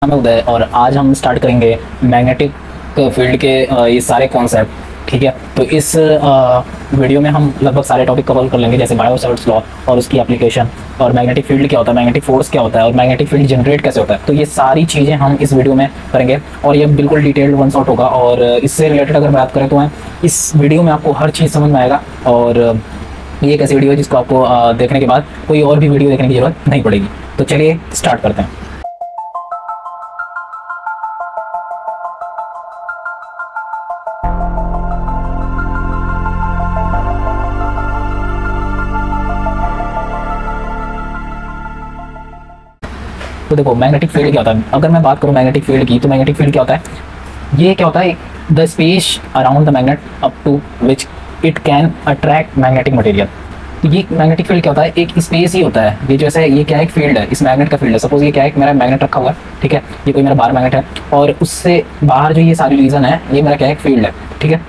मैं उदय और आज हम स्टार्ट करेंगे मैग्नेटिक फील्ड के ये सारे कॉन्सेप्ट। ठीक है, तो इस वीडियो में हम लगभग सारे टॉपिक कवर कर लेंगे, जैसे बायो-सैवर्ट्स लॉ और उसकी एप्लीकेशन, और मैग्नेटिक फील्ड क्या होता है, मैग्नेटिक फोर्स क्या होता है, और मैग्नेटिक फील्ड जनरेट कैसे होता है। तो ये सारी चीज़ें हम इस वीडियो में करेंगे और ये बिल्कुल डिटेल्ड वन शॉट होगा। और इससे रिलेटेड अगर बात करें तो इस वीडियो में आपको हर चीज़ समझ में आएगा। और ये एक ऐसी वीडियो है जिसको आपको देखने के बाद कोई और भी वीडियो देखने की जरूरत नहीं पड़ेगी। तो चलिए स्टार्ट करते हैं। तो देखो, मैग्नेटिक फील्ड क्या होता है। अगर मैं बात करूं मैग्नेटिक फील्ड की, तो मैग्नेटिक फील्ड क्या होता है, ये क्या होता है, the space around the magnet up to which it can attract magnetic material. तो ये मैग्नेटिक फील्ड क्या होता है, एक स्पेस ही होता है। ये जैसे ये क्या है, एक फील्ड है, इस मैग्नेट का फील्ड है। सपोज ये क्या है, मेरा मैग्नेट रखा हुआ है, ठीक है, ये कोई मेरा बाहर मैग्नेट है, और उससे बाहर जो ये सारी रीजन है, ये मेरा क्या है, एक फील्ड है। ठीक है,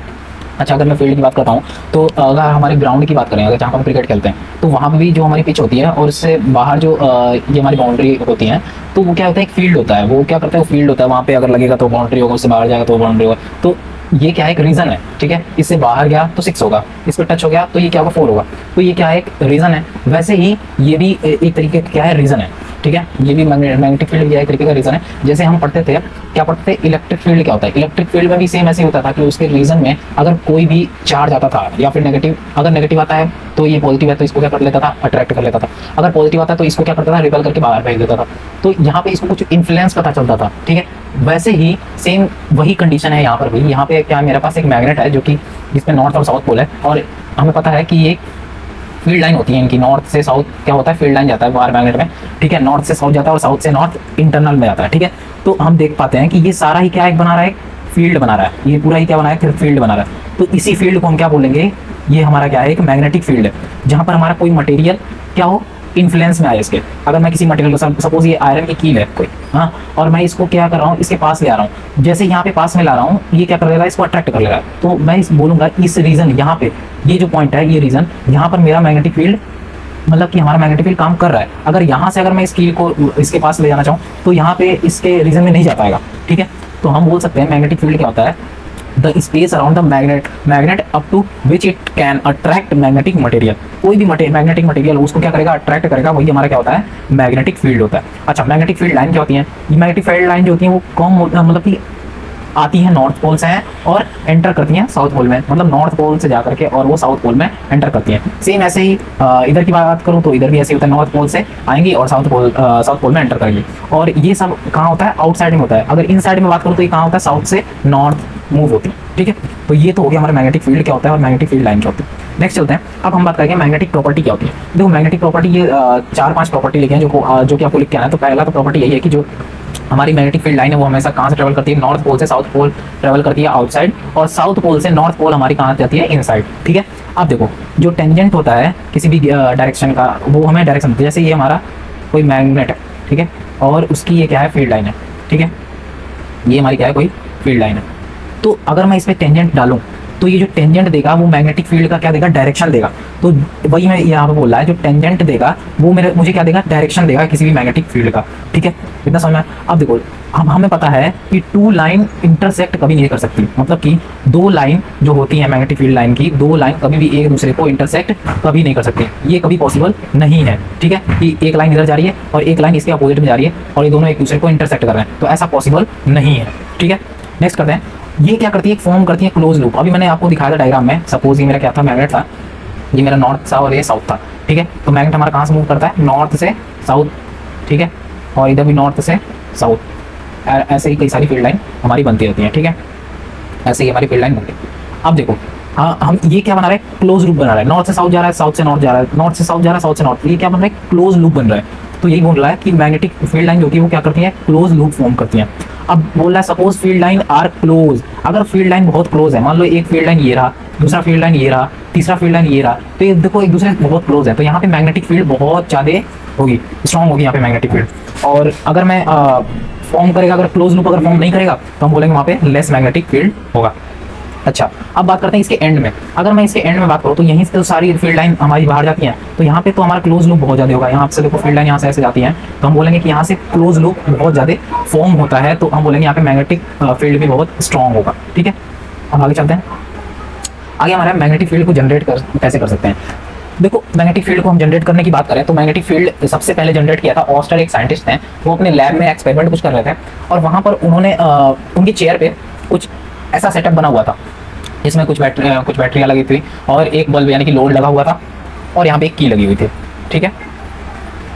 अच्छा, अगर मैं फील्ड की बात करता हूँ तो अगर हमारे ग्राउंड की बात करें, अगर जहाँ पर हम क्रिकेट खेलते हैं, तो वहाँ पे भी जो हमारी पिच होती है और उससे बाहर जो ये हमारी बाउंड्री होती है, तो वो क्या होता है, एक फील्ड होता है। वो क्या करता है, वो फील्ड होता है। वहाँ पे अगर लगेगा तो बाउंड्री होगा, उससे बाहर जाएगा तो बाउंड्री होगा। तो ये क्या है, एक रीजन है। ठीक है, इससे बाहर गया तो 6 होगा, इस पर टच हो गया तो ये क्या होगा, 4 होगा। तो ये क्या है, एक रीजन है। वैसे ही ये भी एक तरीके का क्या है, रीजन है। ठीक है, ये भी मैग्नेटिक फील्ड एक तरीके का रीजन है। जैसे हम पढ़ते थे, क्या पढ़ते थे, इलेक्ट्रिक फील्ड क्या होता है। इलेक्ट्रिक फील्ड में भी सेम ऐसे होता था कि उसके रीजन में अगर कोई भी चार्ज आता था या फिर नेगेटिव, अगर नेगेटिव आता है तो ये पॉजिटिव है, तो इसको क्या कर लेता था, अट्रैक्ट कर लेता था। अगर पॉजिटिव आता है तो इसको क्या करता था, रिपेल करके बाहर भेज देता था। तो यहाँ पे इसको कुछ इन्फ्लुएंस पता चलता था। ठीक है, वैसे ही सेम वही कंडीशन है यहाँ पर भी। यहाँ पे क्या, मेरे पास एक मैग्नेट है जो कि जिसमें नॉर्थ और साउथ पोल है, और हमें पता है कि ये फील्ड लाइन होती है इनकी। नॉर्थ से साउथ क्या होता है, फील्ड लाइन जाता है बाहर मैग्नेट में। ठीक है, नॉर्थ से साउथ जाता है और साउथ से नॉर्थ इंटरनल में जाता है। ठीक है, तो हम देख पाते हैं कि ये सारा ही क्या एक बना रहा है, फील्ड बना रहा है। ये पूरा ही क्या बना है, फील्ड बना रहा है। तो इसी फील्ड को हम क्या बोलेंगे, ये हमारा क्या है, एक मैग्नेटिक फील्ड है, जहाँ पर हमारा कोई मटेरियल क्या हो, इन्फ्लुएंस में आए इसके। अगर मैं किसी मटेरियल को, सपोज ये आयरन की कील है कोई, हाँ, और मैं इसको क्या कर रहा हूँ, इसके पास ले आ रहा हूँ। जैसे यहाँ पे पास में ला रहा हूँ, ये क्या कर लेगा, इसको अट्रैक्ट कर लेगा। तो मैं इस बोलूंगा, इस रीजन यहाँ पे, ये जो पॉइंट है, ये रीजन यहाँ पर मेरा मैग्नेटिक फील्ड, मतलब कि हमारा मैग्नेटिक फील्ड काम कर रहा है। अगर यहाँ से अगर मैं इस कील को इसके पास ले जाना चाहूँ तो यहाँ पे इसके रीजन में नहीं जा पाएगा। ठीक है, तो हम बोल सकते हैं मैग्नेटिक फील्ड क्या होता है, the space around the magnet up to which it can attract magnetic material. कोई भी मैग्नेटिक मटेरियल उसको क्या करेगा, अट्रैक्ट करेगा। वही हमारा क्या होता है, मैग्नेटिक फील्ड होता है। अच्छा, मैग्नेटिक फील्ड लाइन क्या होती है, ये मैग्नेटिक फील्ड लाइन जो होती है वो कम, मतलब कि आती है नॉर्थ पोल से हैं और एंटर करती हैं साउथ पोल में। मतलब नॉर्थ पोल से जाकर के और वो साउथ पोल में एंटर करती हैं। सेम ऐसे ही इधर की बात करूँ तो इधर भी ऐसे होता है, नॉर्थ पोल से आएंगी और साउथ पोल में एंटर करेंगी। और ये सब कहाँ होता है, आउटसाइड में होता है। अगर इन साइड में बात करूँ तो ये कहाँ होता है, साउथ से नॉर्थ मूव होती है। ठीक है, तो ये तो हो गया हमारा मैग्नेटिक फील्ड क्या होता है और मैग्नेटिक फील्ड लाइन क्या होती है। नेक्स्ट चलते हैं, अब हम बात करेंगे मैग्नेटिक प्रॉपर्टी क्या होती है। देखो, मैग्नेटिक प्रॉपर्टी ये 4-5 प्रॉपर्टी लिखे हैं जो कि आपको लिख के आना है। तो पहला तो प्रॉपर्टी यही है कि जो हमारी मैग्नेटिक फील्ड लाइन है वो हमेशा कहाँ से ट्रेवल करती है, नॉर्थ पोल से साउथ पोल ट्रेवल करती है आउटसाइड, और साउथ पोल से नॉर्थ पोल हमारी कहाँ जाती है, इनसाइड। ठीक है, अब देखो, जो टेंजेंट होता है किसी भी डायरेक्शन का, वो हमें डायरेक्शन देती है। जैसे ये हमारा कोई मैग्नेट है, ठीक है, और उसकी ये क्या है, फील्ड लाइन है। ठीक है, ये हमारी क्या है, कोई फील्ड लाइन है। तो अगर मैं इस पर टेंजेंट डालूँ तो ये जो टेंजेंट देगा वो मैग्नेटिक फील्ड का क्या देगा, डायरेक्शन देगा। तो वही मैं यहाँ पे बोल रहा है, जो टेंजेंट देगा वो मुझे क्या देगा, डायरेक्शन देगा किसी भी मैग्नेटिक फील्ड का। ठीक है, इतना समझ में। अब देखो, हमें पता है कि 2 लाइन इंटरसेक्ट कभी नहीं कर सकती। मतलब कि 2 लाइन जो होती है मैग्नेटिक फील्ड लाइन की, 2 लाइन कभी भी एक दूसरे को इंटरसेक्ट कभी नहीं कर सकती। ये कभी पॉसिबल नहीं है। ठीक है, कि एक लाइन इधर जा रही है और एक लाइन इसके अपोजिट में जा रही है और ये दोनों एक दूसरे को इंटरसेक्ट कर रहे हैं, तो ऐसा पॉसिबल नहीं है। ठीक है, नेक्स्ट करते हैं, ये क्या करती है, फॉर्म करती है क्लोज लूप। अभी मैंने आपको दिखाया था डायग्राम में। सपोज ये मेरा क्या था, मैग्नेट था, ये मेरा नॉर्थ था और ये साउथ था। ठीक है, तो मैग्नेट हमारा कहाँ से मूव करता है, नॉर्थ से साउथ। ठीक है, और इधर भी नॉर्थ से साउथ। ऐसे ही कई सारी फील्ड लाइन हमारी बनती रहती है। ठीक है, ऐसे ही हमारी फील्ड लाइन बनती है। अब देखो, हाँ, हम ये क्या बना रहे हैं, क्लोज लूप बना रहे हैं। नॉर्थ से साउथ जा रहा है, साउथ से नॉर्थ जा रहा है, नॉर्थ से साउथ जा रहा है, साउथ से नॉर्थ। ये क्या बन रहा है, क्लोज लूप बन रहा है। तो यही बोल रहा है कि मैग्नेटिक फील्ड लाइन जो कि वो क्या करती है, क्लोज लूप फॉर्म करती है। अब बोल रहा है, suppose field line are close. अगर फील्ड लाइन बहुत क्लोज है, मान लो एक फील्ड लाइन ये रहा, दूसरा फील्ड लाइन ये रहा, तीसरा फील्ड लाइन ये रहा, तो ये देखो एक दूसरे बहुत क्लोज है, तो यहाँ पे मैग्नेटिक फील्ड बहुत ज़्यादा होगी, स्ट्रॉन्ग होगी यहाँ पे मैग्नेटिक फील्ड। और अगर मैं फॉर्म करेगा, अगर क्लोज लूप अगर फॉर्म नहीं करेगा तो हम बोलेंगे वहाँ पे लेस मैग्नेटिक फील्ड होगा। अच्छा, अब बात करते हैं इसके एंड में। अगर मैं इसके एंड में बात करूँ तो यहीं से तो सारी फील्ड लाइन हमारी बाहर जाती है, तो यहाँ पे तो हमारा क्लोज लूप बहुत ज़्यादा होगा। यहाँ से देखो फील्ड लाइन यहाँ से ऐसे जाती है, तो हम बोलेंगे कि यहाँ से क्लोज लूप बहुत ज़्यादा फॉर्म होता है, तो हम बोलेंगे यहाँ पे मैग्नेटिक फील्ड भी बहुत स्ट्रॉन्ग होगा। ठीक है, अब आगे चलते हैं। आगे हमारा मैग्नेटिक फील्ड को जनरेट कैसे कर सकते हैं। देखो, मैग्नेटिक फील्ड को हम जनरेट करने की बात करें तो मैग्नेटिक फील्ड सबसे पहले जनरेट किया था ऑस्टर, एक साइंटिस्ट हैं, वो अपने लैब में एक्सपेरिमेंट कुछ कर रहे थे, और वहाँ पर उन्होंने उनकी चेयर पे कुछ ऐसा सेटअप बना हुआ था जिसमें कुछ बैटरियाँ लगी थी और एक बल्ब यानी कि लोड लगा हुआ था, और यहाँ पे एक की लगी हुई थी। ठीक है,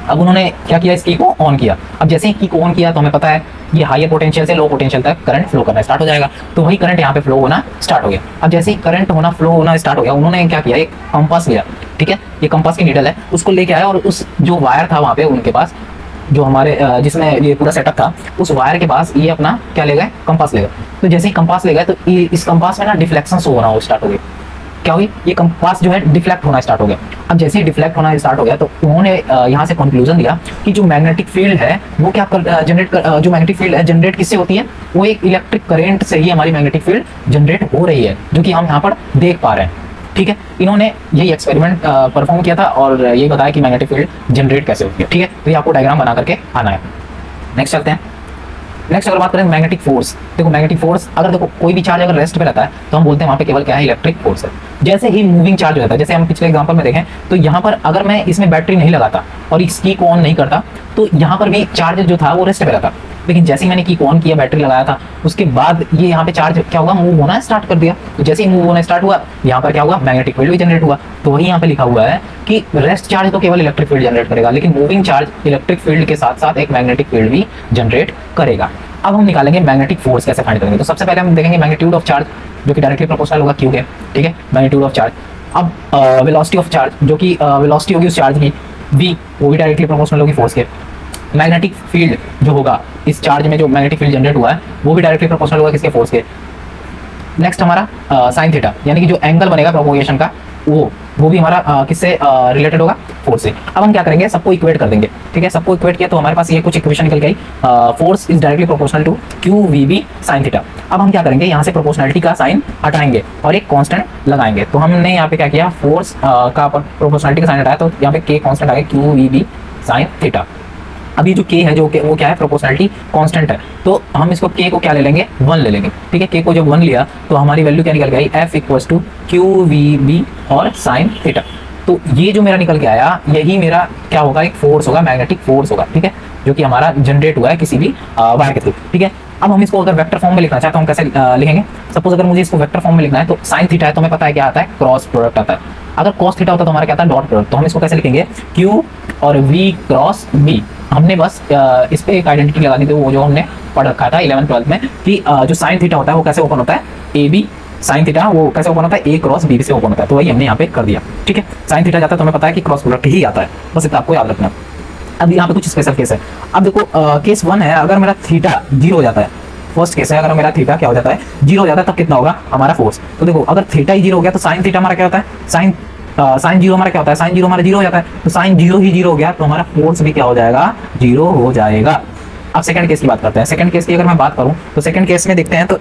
अब उन्होंने क्या किया, इस की को ऑन किया। अब जैसे ही की को ऑन किया तो हमें पता है ये हायर पोटेंशियल से लो पोटेंशियल तक करंट फ्लो करना स्टार्ट हो जाएगा, तो वही करंट यहाँ पे फ्लो होना स्टार्ट हो गया। अब जैसे ही करंट फ्लो होना स्टार्ट हो गया, उन्होंने क्या किया, एक कंपास लिया। ठीक है, ये कंपास की नीडल है, उसको लेके आया और उस जो वायर था वहाँ पे उनके पास, जो हमारे जिसमें ये पूरा सेटअप था, उस वायर के पास ये अपना क्या ले गए, कंपास ले गए। तो जैसे ही कंपास ले गए तो इस कंपास में ना डिफ्लेक्शन शो होना स्टार्ट हो गई। क्या हुई, ये कंपास जो है डिफ्लेक्ट होना स्टार्ट हो गया। अब जैसे ही डिफ्लेक्ट होना स्टार्ट हो गया तो उन्होंने यहाँ से कंक्लूजन दिया कि जो मैग्नेटिक फील्ड है वो क्या जो मैग्नेटिक फील्ड है जनरेट किससे होती है, वो एक इलेक्ट्रिक करंट से ही हमारी मैग्नेटिक फील्ड जनरेट हो रही है, जो कि हम यहाँ पर देख पा रहे हैं। ठीक है, इन्होंने यही एक्सपेरिमेंट परफॉर्म किया था और यही बताया कि मैग्नेटिक फील्ड जनरेट कैसे होती है। ठीक है, तो ये आपको डायग्राम बना करके आना है। नेक्स्ट चलते हैं। नेक्स्ट अगर बात करें मैग्नेटिक फोर्स, देखो मैग्नेटिक फोर्स, अगर देखो कोई भी चार्ज अगर रेस्ट पे रहता है तो हम बोलते हैं वहाँ पे केवल क्या है, इलेक्ट्रिक फोर्स है। जैसे ही मूविंग चार्ज हो जाता है, जैसे हम पिछले एग्जांपल में देखें तो यहाँ पर अगर मैं इसमें बैटरी नहीं लगाता और इस की को ऑन नहीं करता तो यहाँ पर भी चार्ज जो था वो रेस्ट पे रहता, लेकिन जैसे ही मैंने की को ऑन किया, बैटरी लगाया था, उसके बाद ये यहाँ पे चार्ज क्या हुआ, मूव होना स्टार्ट कर दिया। तो जैसे ही मूव होना स्टार्ट हुआ, यहाँ पर क्या हुआ, मैग्नेटिक फील्ड भी जनरेट हुआ। तो वही यहाँ पे लिखा हुआ है कि रेस्ट चार्ज तो केवल इलेक्ट्रिक फील्ड जनरेट करेगा, लेकिन मूविंग चार्ज इलेक्ट्रिक फील्ड के साथ साथ एक मैग्नेटिक फील्ड भी जनरेट करेगा। अब हम निकालेंगे मैग्नेटिक फोर्स कैसे फाइंड करेंगे। तो सबसे पहले हम देखेंगे मैग्नीट्यूड ऑफ चार्ज, जो कि डायरेक्टली प्रोपोर्शनल होगा क्यू के। ठीक है, मैग्नीट्यूड ऑफ चार्ज। अब वेलोसिटी ऑफ चार्ज, जो कि वेलोसिटी होगी उस चार्ज की, v, वो भी डायरेक्टली प्रोपोर्शनल होगी फोर्स के। मैग्नेटिक फील्ड जो होगा इस चार्ज में, जो मैग्नेटिक फील्ड जनरेट हुआ है वो भी डायरेक्टली प्रोपोर्शनल होगा किसके, फोर्स के। नेक्स्ट हमारा साइन थीटा, यानी कि जो एंगल बनेगा प्रोपोगेशन का वो भी हमारा किससे रिलेटेड होगा, फोर्स से। अब हम क्या करेंगे, सबको इक्वेट कर देंगे। ठीक है, सबको इक्वेट किया तो हमारे पास ये कुछ इक्वेशन निकल गई, force is directly proportional to Q V B sine theta. अब हम क्या करेंगे, यहाँ से प्रोपोर्शनलिटी का साइन हटाएंगे और एक कांस्टेंट लगाएंगे। तो हमने यहाँ पे क्या किया, फोर्स का प्रोपोर्शनलिटी का साइन हटाया, तो यहाँ पे के कांस्टेंट आ गया, Q V B sine theta. अभी जो के है, जो वो क्या है, प्रोपोर्शनलिटी कांस्टेंट है, तो हम इसको के को क्या ले लेंगे, 1 ले लेंगे। ठीक है, के को जब 1 लिया तो हमारी वैल्यू क्या निकल गई, F equals to Q V B और साइन थीटा। तो ये जो मेरा निकल के आया, यही मेरा क्या होगा, एक फोर्स होगा, मैग्नेटिक फोर्स होगा। ठीक है, जो कि हमारा जनरेट हुआ है किसी भी वायर के थ्रू। ठीक है, अब हम इसको अगर वेक्टर फॉर्म में लिखना चाहते हैं, हम कैसे लिखेंगे। सपोज अगर मुझे इसको वेक्टर फॉर्म में लिखना है, तो साइन थीटा है तो हमें पता है क्या आता है, क्रॉस प्रोडक्ट आता है। अगर कॉस थीटा होता तो हमारा क्या आता है, डॉट प्रोडक्ट। तो हम इसको कैसे लिखेंगे, क्यू और वी क्रॉस बी। हमने बस इस पे एक आइडेंटिटी लगा दी थी, वो जो हमने पढ़ रखा था 11th-12th में, कि जो साइन थीटा होता है वो कैसे ओपन होता है, ए बी साइन थीटा वो कैसे ओपन होता है, ए क्रॉस बी से ओपन होता है। तो वही हमने यहाँ पे कर दिया। ठीक है, साइन थीटा जाता है तो हमें पता है कि क्रॉस प्रोडक्ट ही आता है, बस इतना आपको याद रखना। अब यहाँ पे कुछ स्पेशल केस है। अब देखो केस 1 है, अगर मेरा थीटा 0 हो जाता है, फर्स्ट केस है, अगर मेरा थीटा क्या हो जाता है, 0 हो जाता है, तब कितना होगा हमारा फोर्स। तो देखो अगर थीटा ही 0 हो गया तो साइन थीटा हमारा क्या होता है, साइन 0 हमारा क्या होता है, साइन 0 हमारा 0 हो जाता है। तो साइन 0 ही 0 हो गया तो हमारा फोर्स भी क्या हो जाएगा, 0 हो जाएगा। अब सेकंड केस की बात करते हैं। सेकंड केस की अगर मैं बात करूं तो सेकंड केस में देखते हैं, तो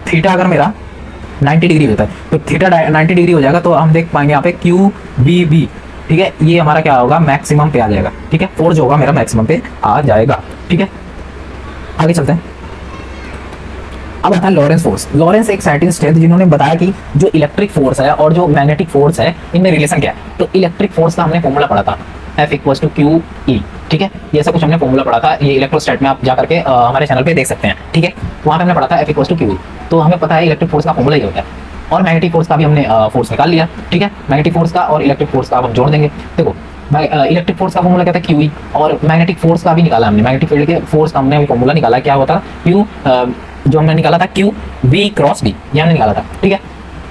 थीटा अगर मेरा 90 डिग्री होता है तो थीटा 90 डिग्री हो जाएगा, तो हम देख पाएंगे यहाँ पे क्यू बी बी। ठीक है, ये हमारा क्या होगा, मैक्सिमम पे आ जाएगा। ठीक है, फोर्स जो होगा मेरा मैक्सिमम पे आ जाएगा। ठीक है, आगे चलते हैं। अब आता है लॉरेंस फोर्स। लॉरेंस एक साइंटिस्ट है जिन्होंने बताया कि जो इलेक्ट्रिक फोर्स है और जो मैग्नेटिक फोर्स है, इनमें रिलेशन क्या है। तो इलेक्ट्रिक फोर्स का हमने फॉर्मूला पढ़ा था, F equals to Q E. ठीक है, ये ऐसा कुछ हमने फॉर्मूला पढ़ा था, ये इलेक्ट्रोस्टैट में आप जा करके हमारे चैनल पे देख सकते हैं। ठीक है, वहाँ पे हमने पढ़ा था F equals to Q E. तो हमें पता है इलेक्ट्रिक फोर्स का फॉर्मूला ये होता है, और मैग्नेटिक फोर्स का भी हमने फोर्स निकाल लिया। ठीक है, मैग्नेटिक फोर्स का और इलेक्ट्रिक फोर्स का हम जोड़ देंगे। देखो इलेक्ट्रिक फोर्स का फॉर्मूला क्या था, क्यू ई, और मैग्नेटिक फोर्स का भी निकाला हमने, मैग्नेटिक फील्ड के फोर्स का हमने फॉर्मूला निकाला, क्या होता क्यू, जो हमने निकाला था क्यू बी क्रॉस बी, ये हमने निकाला था। ठीक है,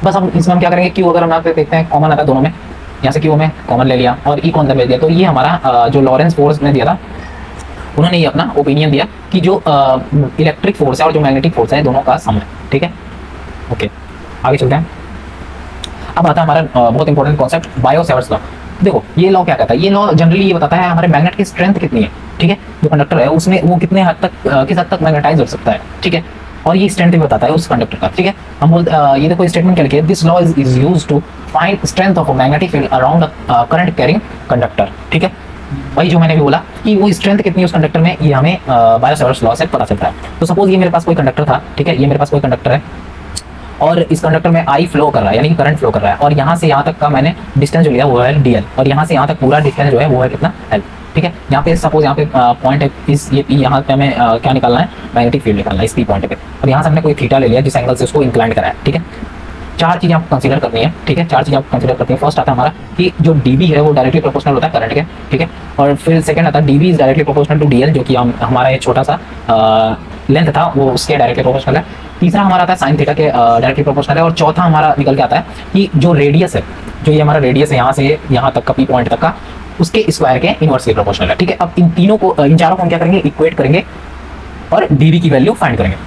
बस हम इसमें हम क्या करेंगे, क्यू अगर हम यहाँ पे देखते हैं कॉमन आता है दोनों में, यहाँ से क्यू में कॉमन ले लिया और ई को अंदर भेज दिया। तो ये हमारा जो लॉरेंस फोर्स ने दिया था, उन्होंने ये अपना ओपिनियन दिया कि जो इलेक्ट्रिक फोर्स है और जो मैग्नेटिक फोर्स है दोनों का सम है। ठीक है, ओके, आगे चलते हैं। अब आता है हमारा बहुत इंपॉर्टेंट कॉन्सेप्ट, बायो-सैवर्ट्स लॉ। देखो ये लॉ क्या कहता है, ये लॉ जनरली ये बताता है हमारे मैग्नेट की स्ट्रेंथ कितनी है। ठीक है, जो कंडक्टर है उसमें वो कितने हद तक किस हद तक मैग्नेटाइज हो सकता है। ठीक है, और ये स्ट्रेंथ भी बताता है उस कंडक्टर का, ठीक है। हम बोलते ये देखो स्टेटमेंट क्या लिखी है, this law is used to find strength of a magnetic field around a current carrying conductor, ठीक है। वही जो मैंने भी बोला कि वो स्ट्रेंथ कितनी है उस कंडक्टर में, ये हमें बायो-सैवर्ट्स लॉ से पता चलता है। तो सपोज ये मेरे पास कोई कंडक्टर था, ठीक है, ये मेरे पास कोई कंडक्टर है और इस कंडक्टर में आई फ्लो कर रहा है, यानी कि करंट फ्लो कर रहा है, और यहाँ से यहाँ तक का मैंने डिस्टेंस जो लिया वो है डीएल, और यहाँ से यहाँ तक पूरा डिस्टेंस जो है वो है कितना, एल, ठीक है। यहाँ पे सपोज यहाँ पे पॉइंट है इस ये पी, यहाँ पे हमें क्या निकालना है, मैग्नेटिक फील्ड निकालना है इस पी पॉइंट पे, और यहाँ से हमने कोई थीटा ले लिया जिस एंगल से उसको इंक्लाइन करा है, ठीक है। चार चीज़ें आपको कंसीडर करनी है, ठीक है, चार चीज़ें आपको कंसीडर करनी है। फर्स्ट आता है हमारा कि जो डीबी है वो डायरेक्टली प्रोपोर्शनल होता है करंट के, ठीक है। और फिर सेकंड आता है DB is directly proportional to DL, जो कि हमारा ये छोटा सा लेंथ था वो उसके डायरेक्टली प्रोपोर्शनल है। तीसरा हमारा आता है साइन थीटा के डायरेक्टली प्रोपोर्शनल है। और चौथा हमारा निकल के आता है कि जो रेडियस है, जो ये हमारा रेडियस है यहाँ से यहाँ तक का पी पॉइंट तक का, उसके स्क्वायर के इनवर्सली प्रोपोर्शनल है, ठीक है। अब इन तीनों को, इन चारों को हम क्या करेंगे, इक्वेट करेंगे और डीबी की वैल्यू फाइंड करेंगे।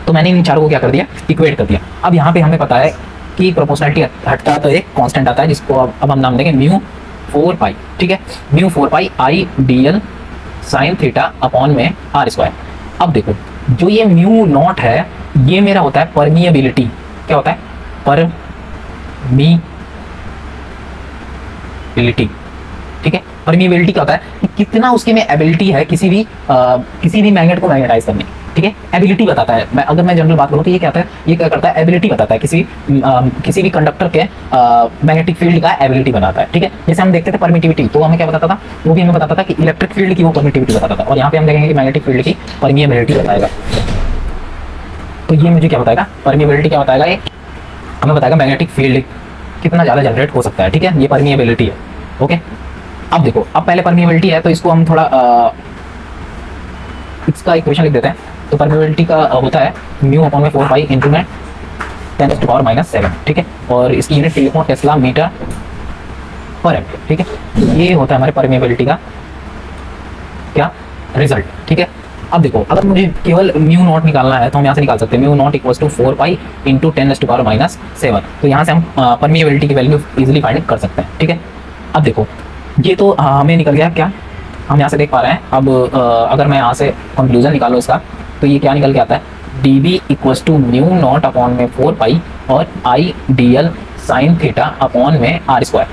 तो मैंने इन चारों को क्या कर दिया, इक्वेट कर दिया। अब यहाँ पे हमें पता है कि प्रोपोर्शनलिटी हटता है तो एक कांस्टेंट आता है जिसको अब हम नाम देंगे म्यू 4 पाई, ठीक है, म्यू 4 पाई आई डीएल साइन थीटा अपॉन में आर स्क्वायर। अब देखो जो ये म्यू नॉट है ये मेरा होता है परमिएबिलिटी, क्या होता है, परमिएबिलिटी, ठीक है। परमिएबिलिटी क्या होता है कि कितना उसके में एबिलिटी है किसी भी मैग्नेट को मैग्नेटाइज करने, ठीक है, एबिलिटी बताता है। अगर मैं जनरल बात करूँ तो ये क्या होता है, ये क्या करता है, एबिलिटी बताता है, किसी भी कंडक्टर के मैग्नेटिक फील्ड का एबिलिटी बनाता है, ठीक है। जैसे हम देखते थे परमिटिविटी, तो हमें क्या बताता था, वो भी हमें बताता था कि इलेक्ट्रिक फील्ड की वो परमिटिविटी बताता था, और यहाँ पे हम देखेंगे कि मैग्नेटिक फील्ड की परमिएबिलिटी बताएगा। तो ये मुझे क्या बताएगा, परमिएबिलिटी क्या बताएगा, ये हमें बताएगा मैग्नेटिक फील्ड कितना ज़्यादा जनरेट हो सकता है, ठीक है, ये परमिएबिलिटी है, ओके। अब देखो, अब पहले परमिएबिलिटी है तो इसको हम थोड़ा इसका इक्वेशन लिख देते हैं। तो परमिएबिलिटी का होता है म्यू अपॉन में 4 पाई इंटू में 10⁻⁻⁷, ठीक है, और इसकी यूनिट लिखो टेस्ला मीटर पर एम्पीयर, ठीक है। ये होता है हमारे परमिएबिलिटी का क्या रिजल्ट, ठीक है। अब देखो अगर मुझे केवल म्यू नॉट निकालना है तो हम यहाँ से निकाल सकते हैं mu naught equals to 4 pi into 10⁻⁻⁷। तो यहाँ से हम परमिएबिलिटी की वैल्यू इजीली फाइंड कर सकते हैं, ठीक है। अब देखो ये तो हमें निकल गया, क्या हम यहाँ से देख पा रहे हैं। अब अगर मैं यहाँ से कंक्लूजन निकालूँ इसका, तो ये क्या निकल के आता है, D B equals to mu naught upon में 4 पाई और I D L sine theta upon में आर स्क्वायर,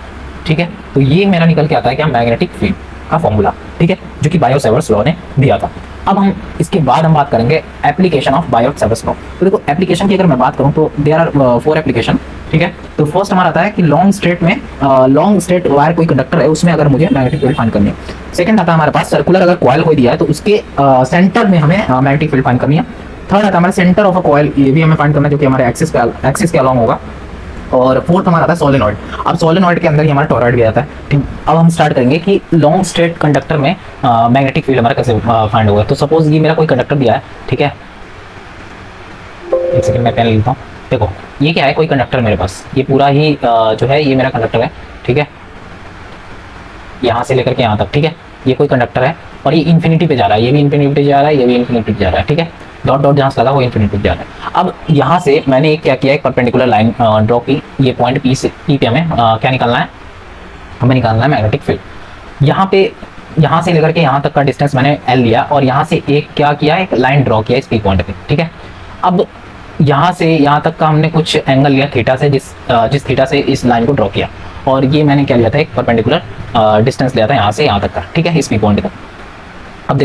ठीक है। तो ये मेरा निकल के आता है क्या, मैग्नेटिक फील्ड का फॉर्मूला, ठीक है, जो कि बायो-सैवर्ट्स लॉ ने दिया था। अब हम इसके बाद हम बात करेंगे एप्लीकेशन ऑफ बायो-सैवर्ट्स लॉ। तो देखो एप्लीकेशन की अगर मैं बात करूँ तो देयर आर 4 एप्लीकेशन, ठीक है। तो फर्स्ट हमारा आता है कि लॉन्ग स्ट्रेट में लॉन्ग स्ट्रेट वायर कोई कंडक्टर है उसमें अगर मुझे मैग्नेटिक फील्ड फाइंड करनी है। सेकंड आता है हमारे पास सर्कुलर अगर कॉइल कोई दिया है तो उसके सेंटर में हमें मैग्नेटिक फील्ड फाइंड करनी है। थर्ड आता है हमारे सेंटर ऑफ अ कॉइल, ये भी हमें फाइंड करना है जो कि हमारे एक्सिस के अलॉन्ग होगा। और फोर्थ हमारा आता है सोलेनॉइड। अब सोलेनॉइड के अंदर ही हमारा टॉरॉइड भी आता है, ठीक। अब हम स्टार्ट करेंगे कि लॉन्ग स्ट्रेट कंडक्टर में मैग्नेटिक फील्ड हमारा कैसे फाइंड होगा। तो सपोज ये मेरा कोई कंडक्टर दिया है, ठीक है, एक सेकंड मैं पेन लेता हूँ। देखो ये क्या है, कोई कंडक्टर मेरे पास, ये पूरा ही जो है ये मेरा कंडक्टर है, ठीक है, यहाँ से लेकर के यहाँ तक, ठीक है। ये कोई कंडक्टर है और ये इन्फिनिटी पे जा रहा है, ये भी इन्फिनिटी पे जा रहा है, ये भी इन्फिनिटी पे जा रहा है, ठीक है। डॉट डॉट जहाँ से लगा वो इन्फिनिटी पे जा रहा है। अब यहाँ से मैंने एक क्या किया, एक परपेंडिकुलर लाइन ड्रॉ की, ये पॉइंट पी पे हमें क्या निकालना है, हमें निकालना है मैग्नेटिक फील्ड। यहाँ पे यहाँ से लेकर के यहाँ तक का डिस्टेंस मैंने एल लिया और यहाँ से एक क्या किया, एक लाइन ड्रॉ किया इस पी पॉइंट पे, ठीक है। अब यहाँ से यहाँ तक का हमने कुछ एंगल लिया थीटा से, जिस थीटा से इस लाइन को ड्रॉ किया, और ये मैंने क्या लिया था, एक परपेंडिकुलर डिस्टेंस लिया था यहाँ से यहाँ तक का, ठीक है, इस पी पॉइंट तक। अब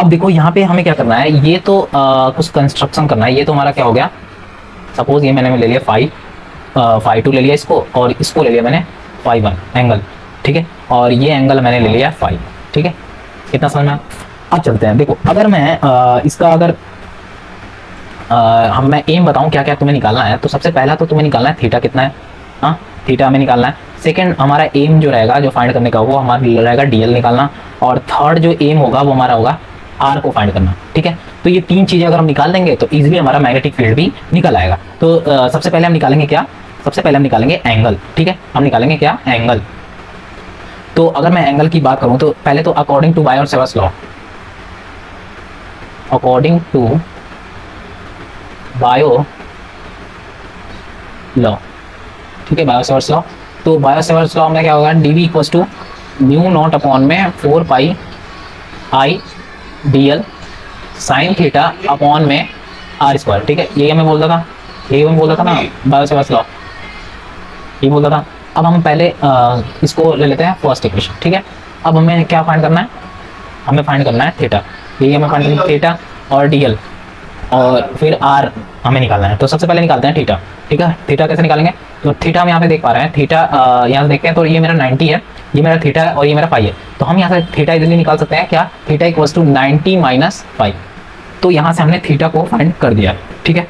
देखो यहाँ पे हमें क्या करना है, ये तो कुछ कंस्ट्रक्शन करना है। ये तो हमारा क्या हो गया, सपोज ये मैंने ले लिया φ2 ले लिया इसको, और इसको ले लिया मैंने φ1 एंगल, ठीक है, और ये एंगल मैंने ले लिया φ, ठीक है। कितना समझ में। अब चलते हैं, देखो अगर मैं इसका अगर मैं एम बताऊं क्या क्या तुम्हें निकालना है, तो सबसे पहला तो तुम्हें निकालना है थीटा कितना है, हाँ थीटा हमें निकालना है। सेकंड हमारा एम जो रहेगा, जो फाइंड करने का वो हमारा रहेगा डीएल निकालना, और थर्ड जो एम होगा वो हमारा होगा आर को फाइंड करना, ठीक है। तो ये तीन चीज़ें अगर हम निकाल देंगे तो इजीली हमारा मैग्नेटिक फील्ड भी निकल आएगा। तो सबसे पहले हम निकालेंगे क्या, सबसे पहले हम निकालेंगे एंगल, ठीक है, हम निकालेंगे क्या, एंगल। तो अगर मैं एंगल की बात करूँ तो पहले तो according to Biot Savart's law, according to Biot law, ठीक है, बायो-सैवर्ट्स लॉ। तो बायो-सैवर्ट्स लॉ में क्या होगा, D V equals to mu naught upon में 4 pi I D L sine theta upon में आर स्क्वायर, ठीक है। ये हमें बोलता था, ये हमें बोलता था ना बायो-सेवर्ट्स लॉ, ये बोलता था। अब हम पहले इसको ले लेते हैं फर्स्ट इक्वेशन, ठीक है। अब हमें क्या फाइंड करना है, हमें फाइंड करना है थीटा, यही हमें फाइंड करना है थीटा और डीएल, और फिर आर हमें निकालना है। तो सबसे पहले निकालते हैं थीटा, ठीक है। थीटा कैसे निकालेंगे, तो थीटा हम यहाँ पे देख पा रहे हैं, थीटा यहाँ से देखते हैं तो ये मेरा 90 है, ये मेरा थीटा है और ये मेरा फाई है। तो हम यहाँ से थीटा इजीली निकाल सकते हैं, क्या, theta equals to 90 minus phi. तो यहाँ से हमने थीटा को फाइंड कर दिया, ठीक है।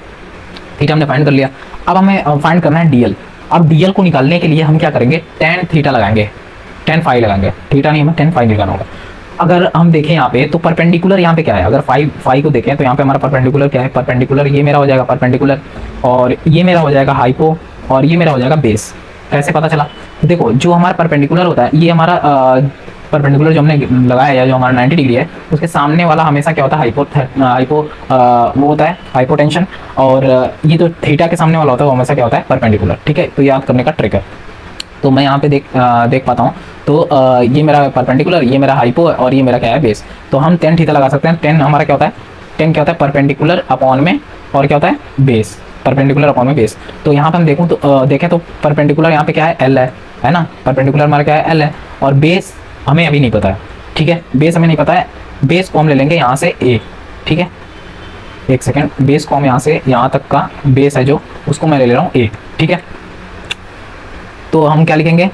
थीटा हमने फाइंड कर लिया। अब हमें फाइंड करना है डीएल। अब डीएल को निकालने के लिए हम क्या करेंगे, tan थीटा लगाएंगे, tan फाई लगाएंगे, थीटा नहीं, हमें tan फाई निकालना होगा। अगर हम देखें यहाँ पे तो परपेंडिकुलर यहाँ पे क्या है, अगर फाई को देखें तो यहाँ पे हमारा परपेंडिकुलर क्या है, परपेंडिकुलर ये मेरा हो जाएगा परपेंडिकुलर, और ये मेरा हो जाएगा हाइपो, और ये मेरा हो जाएगा बेस। कैसे पता चला, देखो जो हमारा परपेंडिकुलर होता है, ये हमारा परपेंडिकुलर जो हमने लगाया है, जो हमारा 90 डिग्री है, उसके सामने वाला हमेशा क्या होता है, हाइपो वो होता है हाइपोटेंशन, और ये जो थीटा के सामने वाला होता है वो हमेशा क्या होता है, परपेंडिकुलर, ठीक है। तो याद करने का ट्रिक है। तो मैं यहाँ पे देख पाता हूँ, तो ये मेरा परपेंडिकुलर, ये मेरा हाइपो और ये मेरा क्या है, बेस। तो हम tan थीटा लगा सकते हैं। tan हमारा क्या होता है, tan क्या होता है, परपेंडिकुलर अपॉन में, और क्या होता है, बेस, परपेंडिकुलर अपॉन में बेस। तो यहाँ पे हम देखें तो परपेंडिकुलर यहाँ पे क्या है, L है ना, परपेंडिकुलर हमारा क्या है, L है, और बेस हमें अभी नहीं पता है, ठीक है। बेस हमें नहीं पता है, बेस को हम ले लेंगे यहाँ से A, ठीक है। एक सेकेंड, बेस को हम यहाँ से यहाँ तक का बेस है जो, उसको मैं ले रहा हूँ A, ठीक है। तो हम क्या लिखेंगे,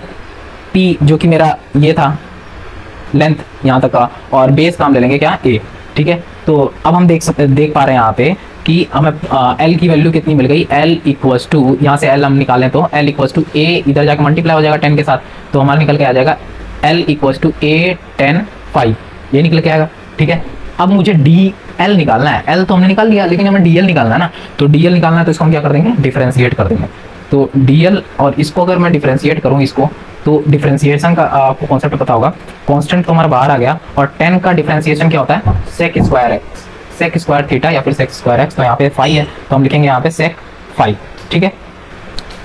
P जो कि मेरा ये था लेंथ यहाँ तक का, और बेस का हम ले लेंगे क्या, A, ठीक है। तो अब हम देख पा रहे हैं यहाँ पे कि हमें L की वैल्यू कितनी मिल गई, L इक्वल्स टू, यहाँ से L हम निकालें तो L इक्वल्स टू A, इधर जाकर मल्टीप्लाई हो जाएगा 10 के साथ, तो हमारा निकल के आ जाएगा L equals to A tan phi, ये निकल के आएगा, ठीक है। अब मुझे DL निकालना है, L तो हमने निकाल लिया, लेकिन हमें DL निकालना है ना। तो DL निकालना है तो इसको हम क्या कर देंगे, डिफरेंशिएट कर देंगे। तो DL और इसको अगर मैं डिफरेंशिएट करूँ इसको, तो डिफरेंशिएशन का आपको कॉन्सेप्ट पता होगा, कांस्टेंट तो हमारा बाहर आ गया, और tan का डिफरेंशिएशन क्या होता है, sec square x, sec square theta या फिर sec स्क्वायर एक्स। तो यहाँ पे फाई है तो हम लिखेंगे यहाँ पे sec फाई, ठीक है।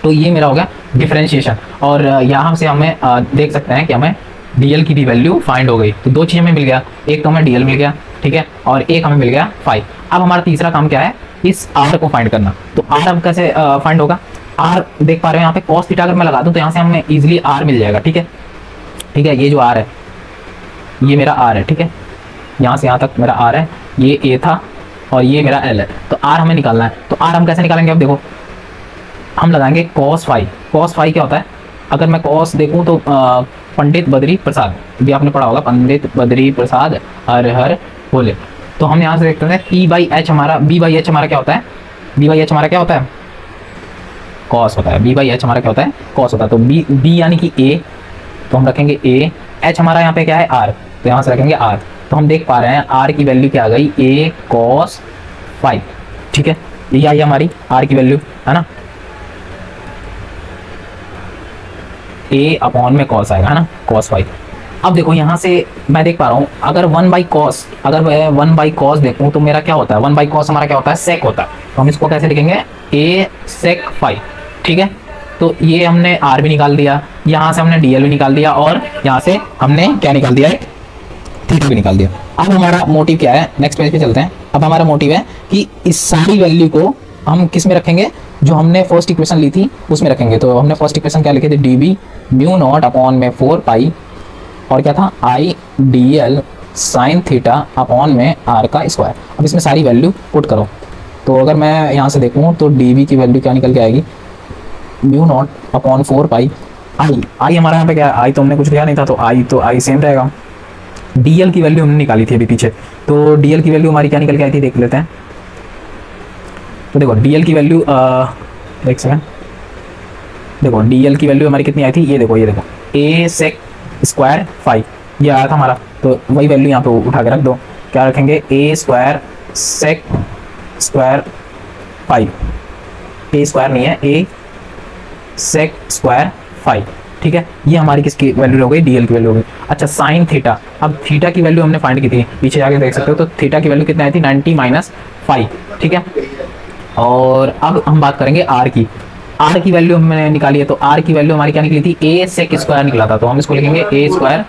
तो ये मेरा हो गया डिफरेंशिएशन, और यहाँ से हमें देख सकते हैं कि हमें DL की भी वैल्यू फाइंड हो गई। तो दो चीज़ें हमें मिल गया, एक तो हमें DL मिल गया, ठीक है, और एक हमें मिल गया फाई। अब हमारा तीसरा काम क्या है, इस R को फाइंड करना। तो R अब कैसे फाइंड होगा, R देख पा रहे हैं यहाँ पे cos थीटा अगर मैं लगा दूँ तो यहाँ से हमें इजीली R मिल जाएगा, ठीक है, ठीक है। ये जो R है, ये मेरा R है, ठीक है, यहाँ से यहाँ तक मेरा R है, ये A था और ये मेरा L है। तो R हमें निकालना है, तो R हम कैसे निकालेंगे, अब देखो हम लगाएंगे cos फाई। cos फाई क्या होता है, अगर मैं cos देखूँ तो पंडित बद्री प्रसाद, भी आपने पढ़ा होगा, पंडित बद्री प्रसाद हर हर बोले। तो हम यहाँ से देखते हैं P/H हमारा, B/H हमारा क्या होता है, B/H हमारा क्या होता है, cos होता है, B/H हमारा क्या होता है, cos होता है। तो B यानी कि A, तो हम रखेंगे A, H हमारा यहाँ पे क्या है, R, तो यहाँ से रखेंगे R। तो हम देख पा रहे हैं R की वैल्यू क्या आ गई, A cos फाई, ठीक है। ये आई हमारी R की वैल्यू, है ना, A अपॉन में cos आएगा, है ना, cos फाई। अब देखो यहाँ से मैं देख पा रहा हूँ, अगर 1/cos, अगर मैं 1/cos देखूँ तो मेरा क्या होता है, 1/cos हमारा क्या होता है, sec होता है। तो हम इसको कैसे लिखेंगे, A sec फाई, ठीक है। तो ये हमने R भी निकाल दिया, यहाँ से हमने DL भी निकाल दिया, और यहाँ से हमने क्या निकाल दिया है, थीटा भी निकाल दिया। अब हमारा मोटिव क्या है, नेक्स्ट पेज पे चलते हैं। अब हमारा मोटिव है कि इस सारी वैल्यू को हम किस में रखेंगे, जो हमने फर्स्ट इक्वेशन ली थी उसमें रखेंगे। तो हमने फर्स्ट इक्वेशन क्या लिखे थे, dB म्यू नॉट अपॉन में 4 पाई, और क्या था, I dl sine theta upon में R का स्क्वायर। अब इसमें सारी वैल्यू पुट करो। तो अगर मैं यहाँ से देखूँ तो dB की वैल्यू क्या निकल के आएगी, mu naught upon 4 pi, I हमारा यहाँ पे क्या है, I तो हमने कुछ लिया नहीं था, तो I सेम रहेगा। DL की वैल्यू हमने निकाली थी अभी पीछे, तो DL की वैल्यू हमारी क्या निकल के आई थी, देख लेते हैं। तो देखो DL की वैल्यू एक सेकंड, देखो DL की वैल्यू हमारी कितनी आई थी, ये देखो A sec स्क्वायर फाई, ये आया था हमारा। तो वही वैल्यू यहाँ पे उठा के रख दो, क्या रखेंगे, A square sec square phi, A square नहीं है, A sec स्क्वायर फाई, ठीक है। ये हमारी किसकी वैल्यू हो गई, DL की वैल्यू हो गई। अच्छा, साइन थीटा, अब थीटा की वैल्यू हमने फाइंड की थी, पीछे जाके देख सकते हो। तो थीटा की वैल्यू कितनी आई थी, 90 माइनस फाई, ठीक है। और अब हम बात करेंगे R की, R की वैल्यू हमने निकाली है। तो R की वैल्यू हमारी क्या निकली थी, A sec स्क्वायर निकला था। तो हम इसको लिखेंगे A स्क्वायर,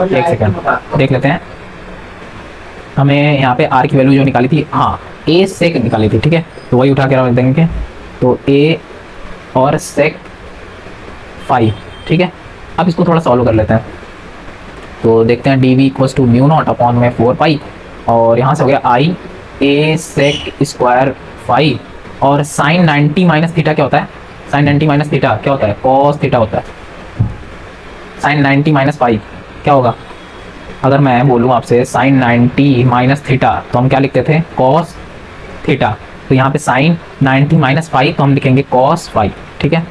एक सेकंड देख लेते हैं, हमें यहाँ पे आर की वैल्यू जो निकाली थी, हाँ ए सेक निकाली थी, ठीक है, तो वही उठा के रख देंगे। तो ए और सेक 5, ठीक है। अब इसको थोड़ा सॉल्व कर लेते हैं। तो देखते हैं D V equals to mu naught upon में 4 पाई, और यहाँ से हो गया आई ए सेक स्क्वायर 5, और साइन 90 माइनस थीटा क्या होता है, साइन 90 माइनस थीटा क्या होता है, कॉस थीटा होता है। साइन 90 माइनस 5 क्या होगा, अगर मैं बोलूँ आपसे साइन 90 माइनस थीटा तो हम क्या लिखते थे, कॉस थीटा। तो यहाँ पे साइन 90 माइनस 5 तो हम लिखेंगे कॉस 5, ठीक है।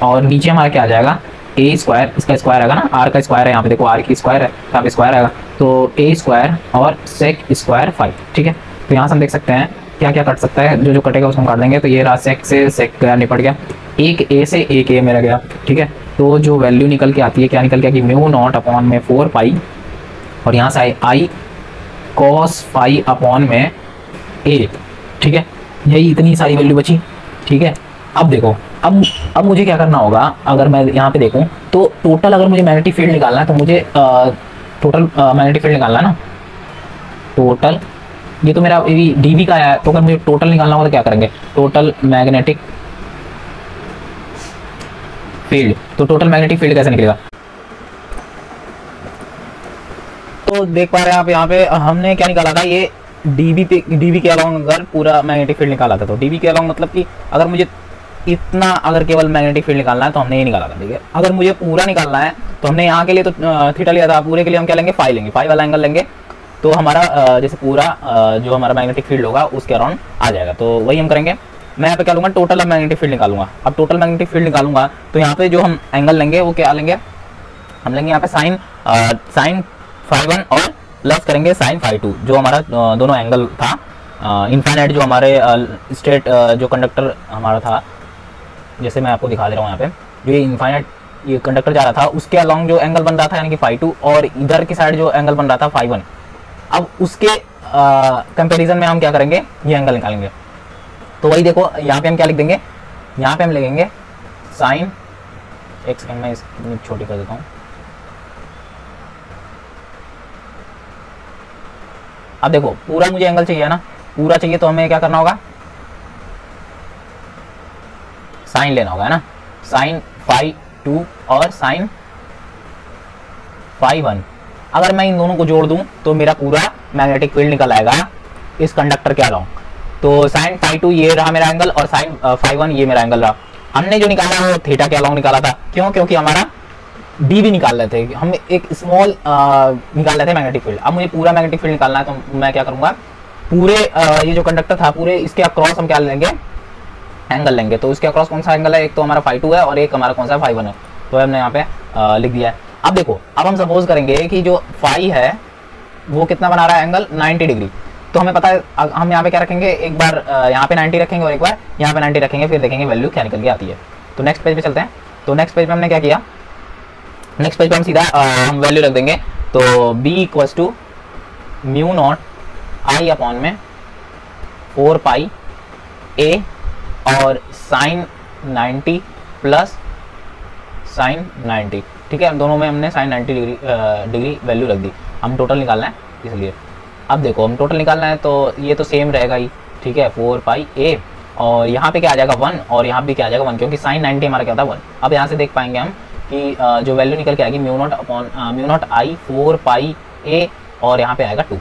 और नीचे हमारा क्या आ जाएगा, ए स्क्वायर, इसका स्क्वायर आएगा ना, आर का स्क्वायर है, यहाँ पे देखो आर की स्क्वायर है, यहाँ पे स्क्वायर आएगा, तो ए स्क्वायर और सेक स्क्वायर 5, ठीक है। तो यहाँ से हम देख सकते हैं क्या क्या कट सकता है, जो जो कटेगा उसको हम काट देंगे। तो ये रहा सेक से सेक गया, निपट गया, एक ए से एक ए मेरा गया, ठीक है। तो जो वैल्यू निकल के आती है, क्या निकल के आएगी, म्यू नॉट अपॉन में 4 पाई, और यहाँ से आई कॉस 5 अपॉन में ए, ठीक है। यही इतनी सारी वैल्यू बची, ठीक है। अब देखो, अब मुझे क्या करना होगा, अगर मैं यहाँ पे देखूँ तो टोटल अगर मुझे मैग्नेटिक फील्ड निकालना है तो मुझे टोटल मैग्नेटिक फील्ड निकालना है ना, टोटल, ये तो मेरा डी वी का आया है, तो अगर मुझे टोटल निकालना होगा तो क्या करेंगे, टोटल मैग्नेटिक फील्ड। तो टोटल मैग्नेटिक फील्ड कैसे निकलेगा, तो देख पा रहे हैं आप यहाँ पे हमने क्या निकाला था, ये डीवी के अलॉन्ग अगर पूरा मैग्नेटिक फील्ड निकाला था। तो डीवी के अलॉन्ग मतलब कि अगर मुझे इतना अगर केवल मैग्नेटिक फील्ड निकालना है तो हमने ये निकाला था, ठीक है। अगर मुझे पूरा निकालना है तो हमने यहाँ के लिए तो थीटा लिया था, पूरे के लिए हम क्या लेंगे, 5 लेंगे, 5 वाला एंगल लेंगे। तो हमारा जैसे पूरा जो हमारा मैग्नेटिक फील्ड होगा उसके अराउंड आ जाएगा। तो वही हम करेंगे। मैं यहाँ पे क्या लूँगा, टोटल मैग्नेटिक फील्ड निकालूंगा। अब टोटल मैग्नेटिक फील्ड निकालूंगा तो यहाँ पे जो हम एंगल लेंगे वो क्या लेंगे, हम लेंगे यहाँ पे साइन 5 और प्लस करेंगे साइन 5 जो हमारा दोनों एंगल था इनफाइनाइट, जो हमारे स्ट्रेट जो कंडक्टर हमारा था, जैसे मैं आपको दिखा दे रहा हूँ यहाँ पे, जो ये इनफाइनाइट ये कंडक्टर जा रहा था उसके अलॉन्ग जो एंगल बन रहा था यानी कि 5 और इधर की साइड जो एंगल बन रहा था 5 अब उसके कंपैरिजन में हम क्या करेंगे, ये एंगल निकालेंगे। तो वही देखो यहाँ पे हम क्या लिख देंगे, यहाँ पे हम लिखेंगे साइन, एक सेकंड मैं इसकी छोटी कर देता हूँ। अब देखो पूरा मुझे एंगल चाहिए ना, पूरा चाहिए तो हमें क्या करना होगा, साइन लेना होगा, है ना, साइन 5 और साइन 5 अगर मैं इन दोनों को जोड़ दूं तो मेरा पूरा मैग्नेटिक फील्ड निकल आएगा इस कंडक्टर के अलॉन्ग। तो साइन 5 ये रहा मेरा एंगल और साइन 5 ये मेरा एंगल रहा। हमने जो निकाला वो थीटा के अलॉन्ग निकाला था, क्यों, क्योंकि हमारा डी भी निकाल रहे थे, हम एक स्मॉल निकाल रहे थे मैग्नेटिक फील्ड। अब मुझे पूरा मैग्नेटिक फील्ड निकालना है तो मैं क्या करूंगा, पूरे ये जो कंडक्टर था पूरे इसके अक्रॉस हम क्या लेंगे, एंगल लेंगे। तो इसके अक्रॉस कौन सा एंगल है, एक तो हमारा 5 है और एक हमारा कौन सा 5 है, तो हमने यहाँ पे लिख दिया है। अब देखो, अब हम सपोज करेंगे कि जो 5 है वो कितना बना रहा है एंगल, 90 डिग्री। तो हमें पता है हम यहाँ पे क्या रखेंगे, एक बार यहाँ पे 90 रखेंगे और एक बार यहाँ पे 90 रखेंगे, फिर देखेंगे वैल्यू क्या निकल के आती है। तो नेक्स्ट पेज पे चलते हैं। तो नेक्स्ट पेज पे हमने क्या किया, नेक्स्ट पेज पे हम सीधा हम वैल्यू रख देंगे। तो b equals to mu naught I upon में 4 पाई a और साइन 90 प्लस साइन 90, ठीक है। दोनों में हमने साइन 90 डिग्री वैल्यू रख दी। हम टोटल निकालना है इसलिए। अब देखो हम टोटल निकालना है तो ये तो सेम रहेगा ही, ठीक है, 4 पाई a और यहाँ पे क्या आ जाएगा 1 और यहाँ पे क्या आ जाएगा 1, क्योंकि साइन 90 हमारा क्या था 1। अब यहाँ से देख पाएंगे हम कि जो वैल्यू निकल के आएगी mu naught I 4 pi a और यहाँ पे आएगा 2।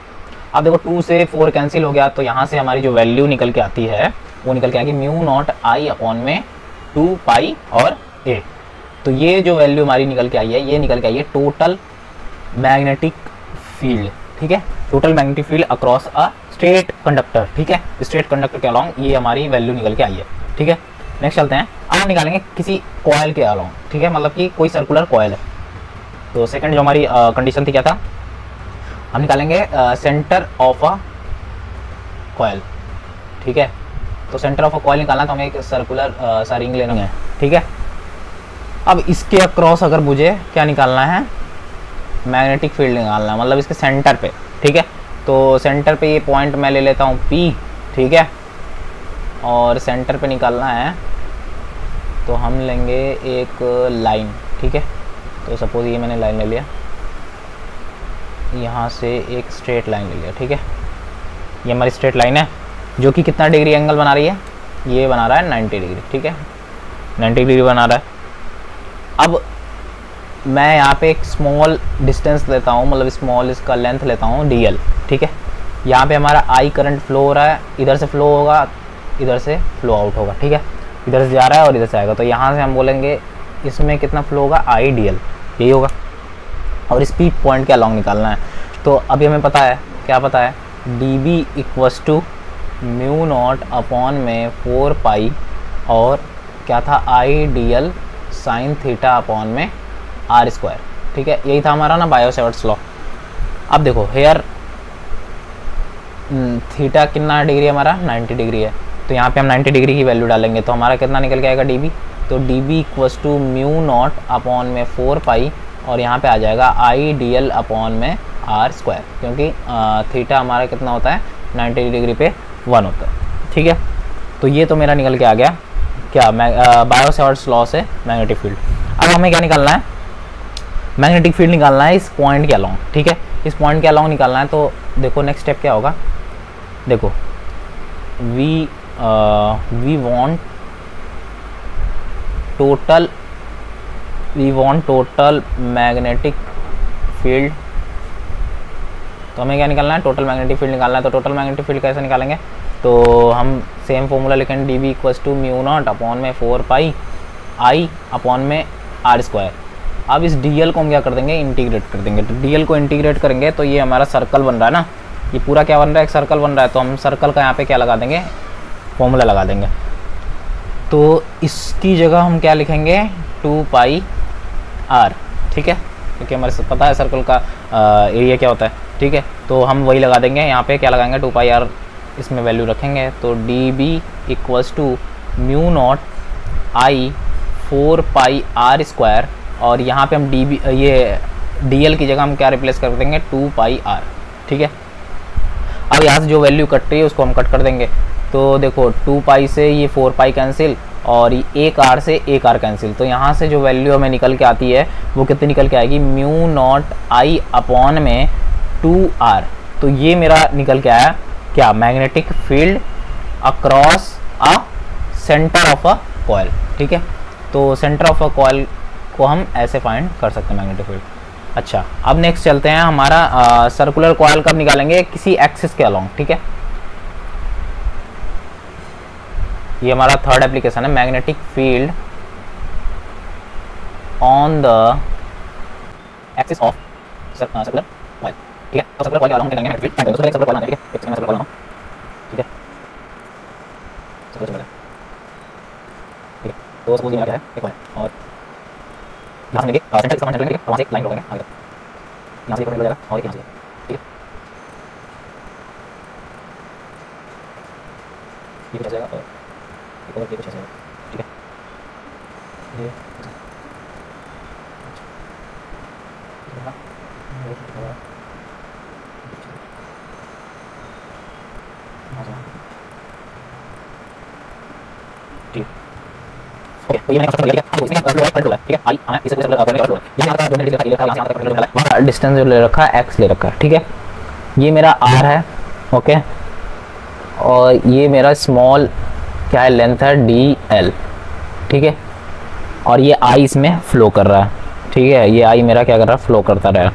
अब देखो 2 से 4 कैंसिल हो गया, तो यहाँ से हमारी जो वैल्यू निकल के आती है वो निकल के आएगी म्यू नॉट आई अपॉन में 2 पाई और a। तो ये जो वैल्यू हमारी निकल के आई है, ये निकल के आई है टोटल मैग्नेटिक फील्ड, ठीक है, total magnetic field across a straight conductor, ठीक है, स्ट्रेट कंडक्टर के अलॉन्ग ये हमारी वैल्यू निकल के आई है, ठीक है। नेक्स्ट चलते हैं। अब हम निकालेंगे किसी कॉयल के अलॉन्ग, ठीक है, मतलब कि कोई सर्कुलर कॉयल है। तो सेकंड जो हमारी कंडीशन थी क्या था, हम निकालेंगे सेंटर ऑफ अ कॉयल, ठीक है। तो सेंटर ऑफ अ कॉयल निकालना तो हमें एक सर्कुलर सा रिंग लेना है, ठीक है। अब इसके अक्रॉस अगर मुझे क्या निकालना है, मैग्नेटिक फील्ड निकालना है, मतलब इसके सेंटर पे, ठीक है। तो सेंटर पे ये पॉइंट मैं ले लेता हूँ P, ठीक है, और सेंटर पे निकालना है तो हम लेंगे एक लाइन, ठीक है। तो सपोज ये मैंने लाइन ले लिया, यहाँ से एक स्ट्रेट लाइन ले लिया, ठीक है। ये हमारी स्ट्रेट लाइन है जो कि कितना डिग्री एंगल बना रही है, ये बना रहा है 90 डिग्री, ठीक है 90 डिग्री बना रहा है। अब मैं यहाँ पे एक स्मॉल डिस्टेंस लेता हूँ, मतलब स्मॉल इसका लेंथ लेता हूँ dl, ठीक है। यहाँ पे हमारा I करंट फ्लो हो रहा है, इधर से फ्लो होगा, इधर से फ्लो आउट होगा, ठीक है। इधर से जा रहा है और इधर से आएगा, तो यहाँ से हम बोलेंगे इसमें कितना फ्लो होगा, I dl, यही होगा। और स्पीड पॉइंट के अलॉन्ग निकालना है, तो अभी हमें पता है, क्या पता है, dB equals to mu naught upon में 4 पाई और क्या था, I dl sine theta upon में r स्क्वायर, ठीक है। यही था हमारा ना बायो-सेवर्ट्स लॉ। अब देखो हेयर थीटा कितना डिग्री है हमारा, 90 डिग्री है, तो यहाँ पे हम 90 डिग्री की वैल्यू डालेंगे तो हमारा कितना निकल के आएगा dB, तो dB equals to mu naught upon में 4 पाई और यहाँ पे आ जाएगा I dl अपॉन में r स्क्वायर, क्योंकि थीटा हमारा कितना होता है 90 डिग्री पे 1 होता है, ठीक है। तो ये तो मेरा निकल के आ गया क्या, बायो-सेवर्ट्स लॉ से मैग्नेटिक फील्ड। अब हमें क्या निकालना है, मैग्नेटिक फील्ड निकालना है इस पॉइंट के अलॉन्ग, ठीक है। इस पॉइंट के अलॉन्ग निकालना है, तो देखो नेक्स्ट स्टेप क्या होगा, देखो we want total magnetic field, तो हमें क्या निकालना है, टोटल मैग्नेटिक फील्ड निकालना है। तो टोटल मैग्नेटिक फील्ड कैसे निकालेंगे, तो हम सेम फॉर्मूला लिखेंगे, dB equals to mu naught upon में 4 पाई I अपॉन में r स्क्वायर। अब इस dl को हम क्या कर देंगे, इंटीग्रेट कर देंगे। तो dl को इंटीग्रेट करेंगे तो ये हमारा सर्कल बन रहा है ना, ये पूरा क्या बन रहा है, एक सर्कल बन रहा है, तो हम सर्कल का यहाँ पे क्या लगा देंगे, फॉर्मूला लगा देंगे। तो इसकी जगह हम क्या लिखेंगे, 2 पाई r, ठीक है, क्योंकि हमारे से पता है सर्कल का एरिया क्या होता है, ठीक है। तो हम वही लगा देंगे, यहाँ पे क्या लगाएंगे, 2 पाई r इसमें वैल्यू रखेंगे, तो dB equals to mu naught I 4 pi r square, और यहाँ पे हम dB ये dl की जगह हम क्या रिप्लेस कर देंगे, 2 पाई r, ठीक है। अब यहाँ से जो वैल्यू कट रही है उसको हम कट कर देंगे, तो देखो 2 पाई से ये 4 पाई कैंसिल और एक r से एक r कैंसिल, तो यहाँ से जो वैल्यू हमें निकल के आती है वो कितनी निकल के आएगी, म्यू नॉट I अपॉन में 2r। तो ये मेरा निकल के आया क्या, magnetic field across a centre of a coil, ठीक है। तो सेंटर ऑफ अ कॉइल को हम ऐसे फाइंड कर सकते हैं मैग्नेटिक फील्ड। अच्छा, अब नेक्स्ट चलते हैं, हमारा सर्कुलर कॉइल कब निकालेंगे, किसी एक्सिस के अलॉन्ग, ठीक है। ये हमारा थर्ड एप्लीकेशन है, magnetic field on the axis of circular coil, ठीक है। तो सर्कुलर कॉइल के अलॉन्ग निकालेंगे मैग्नेटिक फील्ड, तो सर्कुलर कॉइल बनाना है, ठीक है, सर्कुलर कॉइल, ठीक है, सर्कुलर, ठीक है। तो सपोज ये क्या है, एक कॉइल, और यहाँ से लेंगे सेंटर इसका सेंटर लेंगे, वहाँ से एक लाइन ड्रॉ करेंगे आगे तक, यहाँ से एक हो जाएगा और एक यहाँ से, ठीक है, ये कुछ जाएगा और एक और ये कुछ ऐसे होगा, ठीक है, ये ठीक, ओके। तो ये मैंने कंस्ट्रक्ट किया, इसमें फ्लो पॉइंट होगा, ठीक है। आई हमें इसे करने का फ्लो, ये आता है जो मैंने लिखा है, यहाँ से आता है फ्लो है, डिस्टेंस जो ले रखा है x ले रखा है, ठीक है। ये मेरा r है, ओके, और ये मेरा स्मॉल क्या है, लेंथ है dl, ठीक है। और ये I इसमें फ्लो कर रहा है, ठीक है, ये I मेरा क्या कर रहा है, फ्लो करता रहा।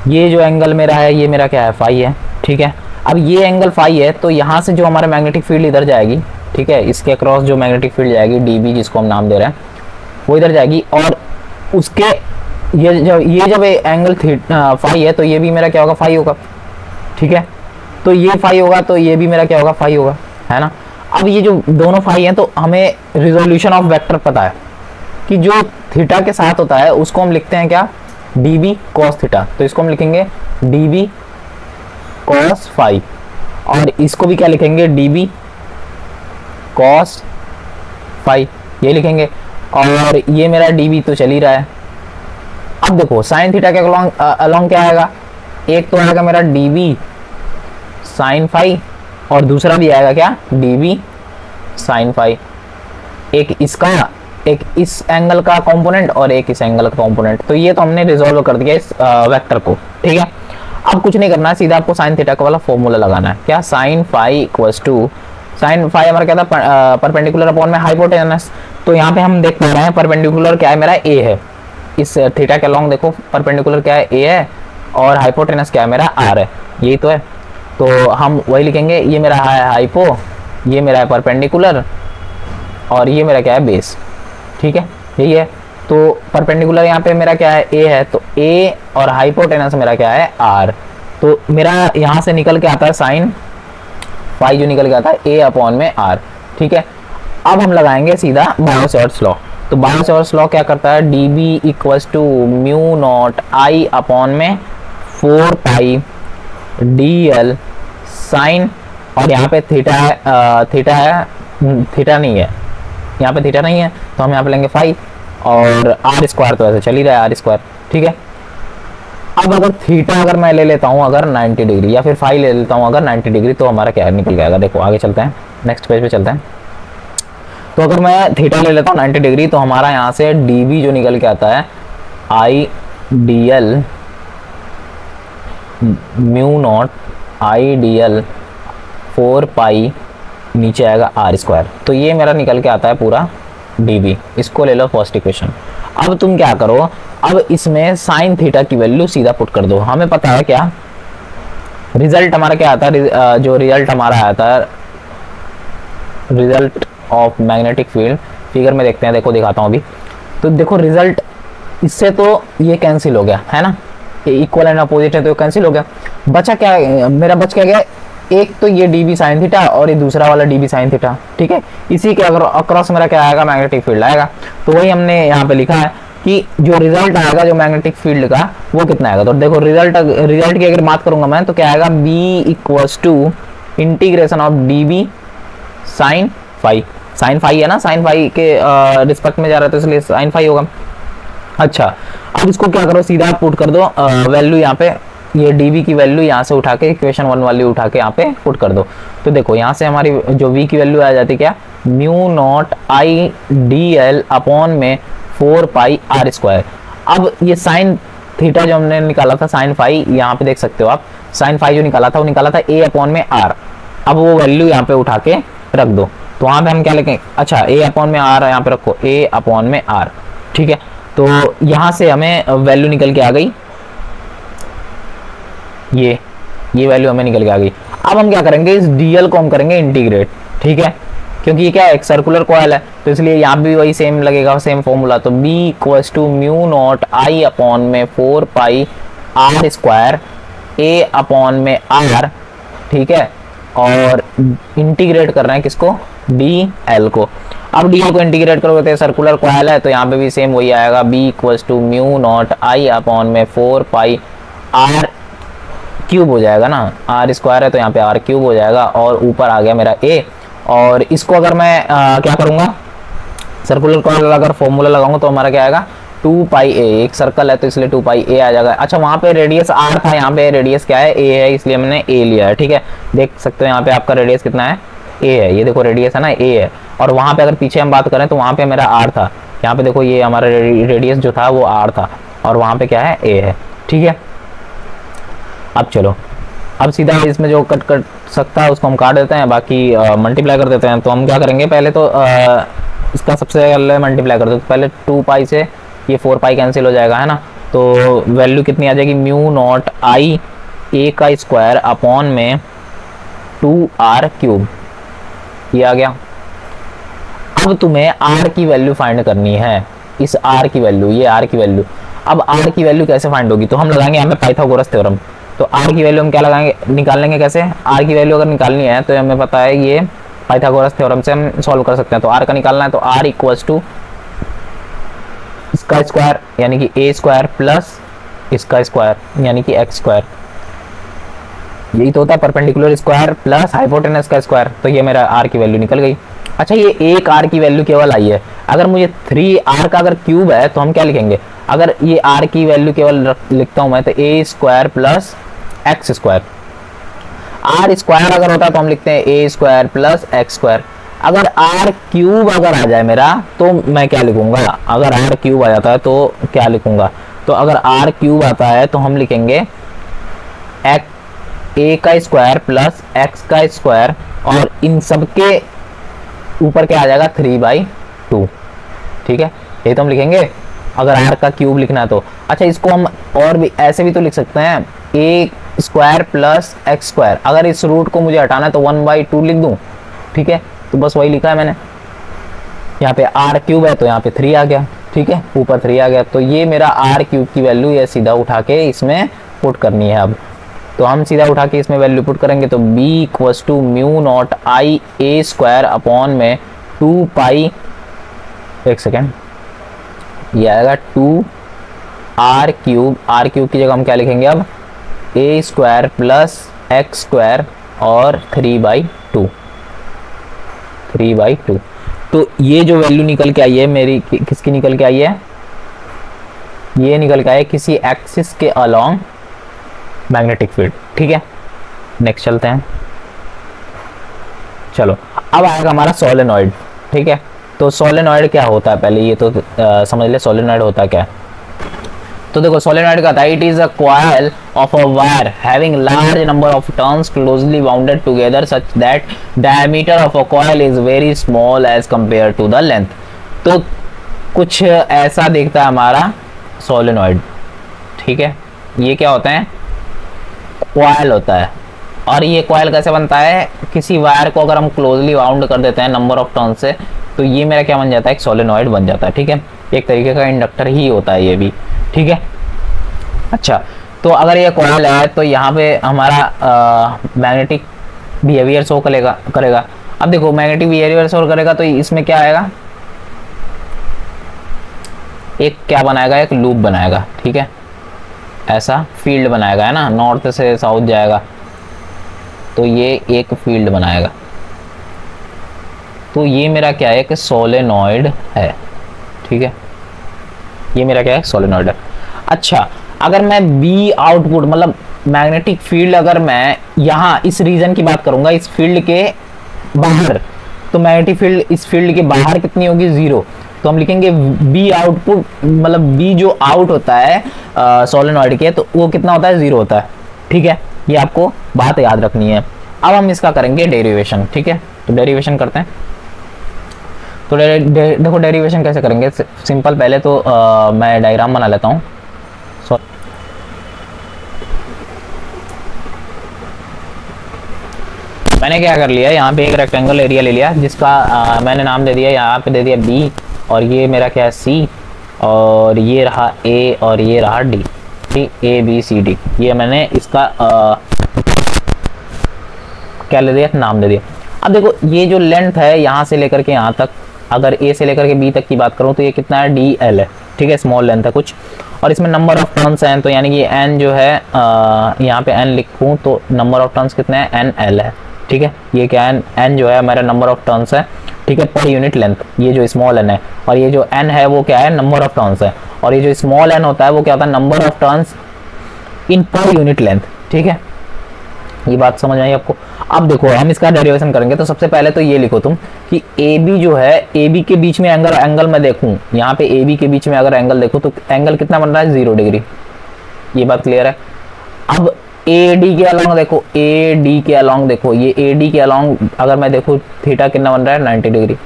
ये जो एंगल मेरा है ये मेरा क्या है, फाई है, ठीक है। अब ये एंगल फाई है, तो यहाँ से जो हमारा मैग्नेटिक फील्ड इधर जाएगी, ठीक है, इसके अक्रॉस जो मैग्नेटिक फील्ड जाएगी dB, जिसको हम नाम दे रहे हैं, वो इधर जाएगी, और उसके ये जब एंगल फाई है तो ये भी मेरा क्या होगा, फाई होगा, ठीक है। तो ये फाई होगा तो ये भी मेरा क्या होगा, फाई होगा, है ना। अब ये जो दोनों फाई हैं तो हमें रिजोल्यूशन ऑफ वेक्टर पता है कि जो थीटा के साथ होता है उसको हम लिखते हैं क्या, dB cos थीटा, तो इसको हम लिखेंगे dB cos फाई, और इसको भी क्या लिखेंगे, dB cos फाई, ये लिखेंगे। और ये मेरा dB तो चल ही रहा है। अब देखो साइन थीटा के अलॉन्ग क्या आएगा, एक तो आएगा मेरा dB साइन फाई, और दूसरा भी आएगा क्या, dB साइन फाई। एक इसका, एक इस एंगल का कंपोनेंट और एक इस एंगल का कंपोनेंट। तो ये तो हमने रिजॉल्व कर दिया इस वेक्टर को, ठीक है। अब कुछ नहीं करना है, सीधा आपको साइन थीटा का वाला फॉर्मूला लगाना है। क्या, sine phi equals to, sine phi हमारा क्या था, परपेंडिकुलर अपॉन में हाइपोटेनस। तो यहाँ पे हम देख पा रहे हैं परपेंडिकुलर क्या है मेरा, ए है। इस थीटा के लॉन्ग देखो परपेंडिकुलर क्या है, ए है, और हाइपोटेनस क्या है मेरा, आर है। यही तो है, तो हम वही लिखेंगे। ये मेरा है हाइपो, ये मेरा है परपेंडिकुलर, और ये मेरा क्या है, बेस। ठीक है, यही है। तो परपेंडिकुलर यहाँ पे मेरा क्या है, ए है, तो ए, और हाइपोटेनस मेरा क्या है, आर। तो मेरा यहाँ से निकल के आता है साइन फाई, जो निकल के आता है ए अपॉन में आर। ठीक है, अब हम लगाएंगे सीधा बायो-सैवर्ट्स लॉ। तो बायो-सैवर्ट्स लॉ क्या करता है, D B equals to mu naught I upon में 4 पाई डी एल साइन, और यहाँ पे थीटा है, थीटा नहीं है, यहाँ पे थीटा नहीं है, तो हम यहाँ पे लेंगे फाई, और आर स्क्वायर तो ऐसे चल ही रहा है, आर स्क्वायर। ठीक है, अब अगर थीटा अगर मैं ले लेता हूँ अगर 90 डिग्री, या फिर फाई ले लेता हूँ अगर 90 डिग्री, तो हमारा क्या निकल जाएगा। देखो आगे चलते हैं, नेक्स्ट पेज पे चलते हैं। तो अगर मैं थीटा ले लेता हूँ 90 डिग्री, तो हमारा यहाँ से डी बी जो निकल के आता है आई डी एल म्यू नॉट आई डी एल 4 पाई, नीचे आएगा आर स्क्वायर। तो ये मेरा निकल के आता है पूरा डी बी। इसको ले लो फर्स्ट इक्वेशन। अब तुम क्या करो, अब इसमें साइन थीटा की वैल्यू सीधा पुट कर दो। हमें पता है क्या रिजल्ट हमारा क्या आता है, जो रिजल्ट हमारा आता है, result of magnetic field, figure में देखते हैं। देखो दिखाता हूँ अभी। तो देखो रिजल्ट, इससे तो ये कैंसिल हो गया है ना, ये इक्वल एंड अपोजिट है, तो कैंसिल हो गया। बचा क्या मेरा, बच क्या गया, एक तो ये डी बी साइन थीटा, और ये दूसरा वाला डी बी साइन थीटा। ठीक है, इसी के अगर अक्रॉस मेरा क्या आएगा, मैग्नेटिक फील्ड आएगा। तो वही हमने यहाँ पे लिखा है कि जो रिजल्ट आएगा जो मैग्नेटिक फील्ड का, वो कितना आएगा। तो देखो रिजल्ट की अगर बात करूंगा मैं, तो क्या आएगा, B equals to integration of D B sine phi. Sine phi है ना, साइन फाई के रिस्पेक्ट में जा रहा है, तो इसलिए साइन फाई होगा। अच्छा, अब इसको क्या करो, सीधा पुट कर दो वैल्यू यहाँ पे, ये dv की वैल्यू यहाँ से उठा के इक्वेशन 1 वाली उठा के यहाँ पे पुट कर दो। तो देखो यहाँ से हमारी जो v की वैल्यू आ जाती क्या, म्यू नॉट आई डी एल अपॉन में 4 पाई आर स्क्वायर। अब ये साइन थीटा जो हमने निकाला था, साइन फाई, यहाँ पे देख सकते हो आप, साइन फाई जो निकाला था वो निकाला था a अपॉन में आर। अब वो वैल्यू यहाँ पे उठा के रख दो, तो वहाँ पे हम क्या लिखेंगे, अच्छा a अपॉन में आर यहाँ पे रखो, a अपॉन में आर। ठीक है, तो यहाँ से हमें वैल्यू निकल के आ गई, ये वैल्यू हमें निकल के आ गई। अब हम क्या करेंगे, इस डीएल को हम करेंगे इंटीग्रेट। ठीक है, क्योंकि ये क्या है, एक सर्कुलर कॉइल है, तो इसलिए यहाँ भी वही सेम लगेगा, सेम फॉर्मूला। तो b equals to mu naught I upon में 4 pi R square a upon में r। ठीक है, और इंटीग्रेट कर रहे हैं किसको, dl को। अब dl को इंटीग्रेट करोगे तो सर्कुलर कॉइल है, तो यहाँ पे भी सेम वही आएगा, b equals to mu naught I upon में 4 पाई r क्यूब हो जाएगा ना, आर स्क्वायर है तो यहाँ पे आर क्यूब हो जाएगा, और ऊपर आ गया मेरा ए। और इसको अगर मैं क्या करूँगा, सर्कुलर कॉइल अगर फॉर्मूला लगाऊंगा तो हमारा क्या आएगा, 2 पाई ए। एक सर्कल है तो इसलिए 2 पाई ए आ जाएगा। अच्छा, वहाँ पे रेडियस आर था, यहाँ पे रेडियस क्या है, ए है, इसलिए मैंने ए लिया है। ठीक है, देख सकते हो यहाँ पे आपका रेडियस कितना है, ए है, ये देखो रेडियस है ना, ए है। और वहाँ पे अगर पीछे हम बात करें तो वहाँ पे मेरा आर था, यहाँ पे देखो ये हमारा रेडियस जो था वो आर था, और वहाँ पे क्या है, ए है। ठीक है, अब चलो, अब सीधा इसमें जो कट सकता है उसको हम काट देते हैं, बाकी मल्टीप्लाई कर देते हैं। तो हम क्या करेंगे, पहले तो इसका सबसे पहले मल्टीप्लाई कर दो। तो पहले 2 पाई से ये 4 पाई कैंसिल हो जाएगा, है ना। तो वैल्यू कितनी आ जाएगी, म्यू नॉट आई ए का स्क्वायर अपॉन में 2r क्यूब, ये आ गया। अब तुम्हें r की वैल्यू फाइंड करनी है, इस r की वैल्यू, ये r की वैल्यू। अब r की वैल्यू कैसे फाइंड होगी, तो हम लगाएंगे यहाँ पे पाइथागोरस थ्योरम। तो r की वैल्यू हम क्या लगाएंगे, निकाल लेंगे कैसे, r की वैल्यू अगर निकालनी है तो हमें पता है ये पाइथागोरस थ्योरम से हम सॉल्व कर सकते हैं। तो r का निकालना है, तो r इक्वल्स टू इसका स्क्वायर यानी कि a स्क्वायर प्लस इसका स्क्वायर यानी कि x स्क्वायर, यही तो होता है परपेंडिकुलर स्क्वायर प्लस हाइपोटेनस का स्क्वायर। तो ये मेरा r की वैल्यू निकल गई। अच्छा, ये एक r की वैल्यू केवल आई है, अगर मुझे 3r का अगर क्यूब है तो हम क्या लिखेंगे, अगर ये r की वैल्यू केवल लिखता हूं मैं तो a square plus x square. r square अगर होता है तो हम लिखते हैं a square plus x square. अगर r क्यूब अगर आ जाए मेरा तो मैं क्या लिखूंगा, अगर r क्यूब आ जाता है तो क्या लिखूंगा, तो अगर r क्यूब आता है तो हम लिखेंगे ए का स्क्वायर प्लस एक्स का स्क्वायर, और इन सब के ऊपर क्या आ जाएगा 3/2। ठीक है, ये तो हम लिखेंगे अगर आर का क्यूब लिखना है तो। अच्छा, इसको हम और भी ऐसे भी तो लिख सकते हैं, ए स्क्वायर प्लस एक्स स्क्वायर। अगर इस रूट को मुझे हटाना है तो 1/2 लिख दूं। ठीक है, तो बस वही लिखा है मैंने। यहाँ पे आर क्यूब है तो यहाँ पे 3 आ गया। ठीक है, ऊपर 3 आ गया, तो ये मेरा आर क्यूब की वैल्यू ये सीधा उठा के इसमें पुट करनी है। अब तो हम सीधा उठा के इसमें वैल्यू पुट करेंगे, तो b equals to mu naught I A square upon में 2 पाई, एक सेकेंड, ये आएगा 2 आर क्यूब। आर क्यूब की जगह हम क्या लिखेंगे अब, ए स्क्वायर प्लस एक्स स्क्वायर और 3/2। तो ये जो वैल्यू निकल के आई है मेरी, किसकी निकल के आई है, ये निकल के आई है किसी एक्सिस के अलोंग मैग्नेटिक फील्ड। ठीक है, नेक्स्ट चलते हैं। चलो, अब आएगा हमारा सोलेनॉइड। ठीक है, तो सोलेनॉइड क्या होता है, पहले ये तो समझ ले सोलेनॉइड होता क्या है। तो देखो सोलेनॉइड का था, it is a coil of a wire having large number of turns closely bounded together such that diameter of a coil is very small as compare to the length. तो कुछ ऐसा दिखता है हमारा सोलेनॉइड। ठीक है, ये क्या होता है, कॉइल होता है। और ये कॉइल कैसे बनता है, किसी वायर को अगर हम क्लोजली बाउंड कर देते हैं नंबर ऑफ टर्न से, तो ये मेरा क्या बन जाता है, एक सोलेनॉइड बन जाता है। ठीक है, एक तरीके का इंडक्टर ही होता है ये भी। ठीक है, अच्छा, तो अगर ये कॉइल है तो यहाँ पे हमारा मैग्नेटिक बिहेवियर शो करेगा। अब देखो मैग्नेटिक बिहेवियर शो करेगा तो इसमें क्या आएगा, एक क्या बनाएगा, एक लूप बनाएगा। ठीक है, ऐसा फील्ड बनाएगा, है ना, नॉर्थ से साउथ जाएगा तो ये एक फील्ड बनाएगा। तो ये मेरा क्या है, कि सोलेनॉइड है। ठीक है, ये मेरा क्या है, सोलेनॉइड है। अच्छा, अगर मैं बी आउटपुट मतलब मैग्नेटिक फील्ड, अगर मैं यहाँ इस रीजन की बात करूंगा, इस फील्ड के बाहर, तो मैग्नेटिक फील्ड इस फील्ड के बाहर कितनी होगी, 0। तो हम लिखेंगे बी आउटपुट, मतलब बी जो आउट होता है सोलेनॉइड के, तो वो कितना होता है, 0 होता है। ठीक है, ये आपको बात याद रखनी है। अब हम इसका करेंगे डेरिवेशन। ठीक है, तो डेरिवेशन करते हैं। तो देखो डेरिवेशन कैसे करेंगे, सिंपल। पहले तो मैं डायग्राम बना लेता हूँ। मैंने क्या कर लिया, यहाँ पे एक रेक्टेंगल एरिया ले लिया जिसका मैंने नाम दे दिया, यहाँ पे दे दिया बी, और ये मेरा क्या है सी, और ये रहा ए, और ये रहा डी। ठीक, ए बी सी डी, ये मैंने इसका क्या ले दिया, नाम दे दिया। अब देखो ये जो लेंथ है यहाँ से लेकर के यहाँ तक, अगर ए से लेकर के बी तक की बात करूँ तो ये कितना है, डी एल है। ठीक है, स्मॉल लेंथ है कुछ, और इसमें नंबर ऑफ टर्न्स हैं, तो यानी कि एन जो है यहाँ पे एन लिखूँ तो नंबर ऑफ टर्न्स कितने हैं, एन एल है। ठीक है, ये क्या है, एन जो है हमारा नंबर ऑफ टर्न्स है। ठीक है, पर यूनिट लेंथ, ये जो स्मॉल एन है, और ये जो एन है वो क्या है, नंबर ऑफ टर्न्स है। और ये जो स्मॉल एन होता है वो क्या होता है, number of turns in per unit length. ठीक है, ये बात समझ आई आपको। अब देखो हम इसका डेरिवेशन करेंगे, तो सबसे पहले तो ये लिखो तुम कि ए बी जो है, ए बी के बीच में एंगल मैं देखूं, यहाँ पे ए बी के बीच में अगर एंगल देखूं तो एंगल कितना बन रहा है, 0 डिग्री। ये बात क्लियर है। अब ए डी के अलॉन्ग देखो, ए डी के अलॉन्ग देखो, ये ए डी के अलॉन्ग अगर मैं देखूं थीटा कितना बन रहा है, 90 डिग्री।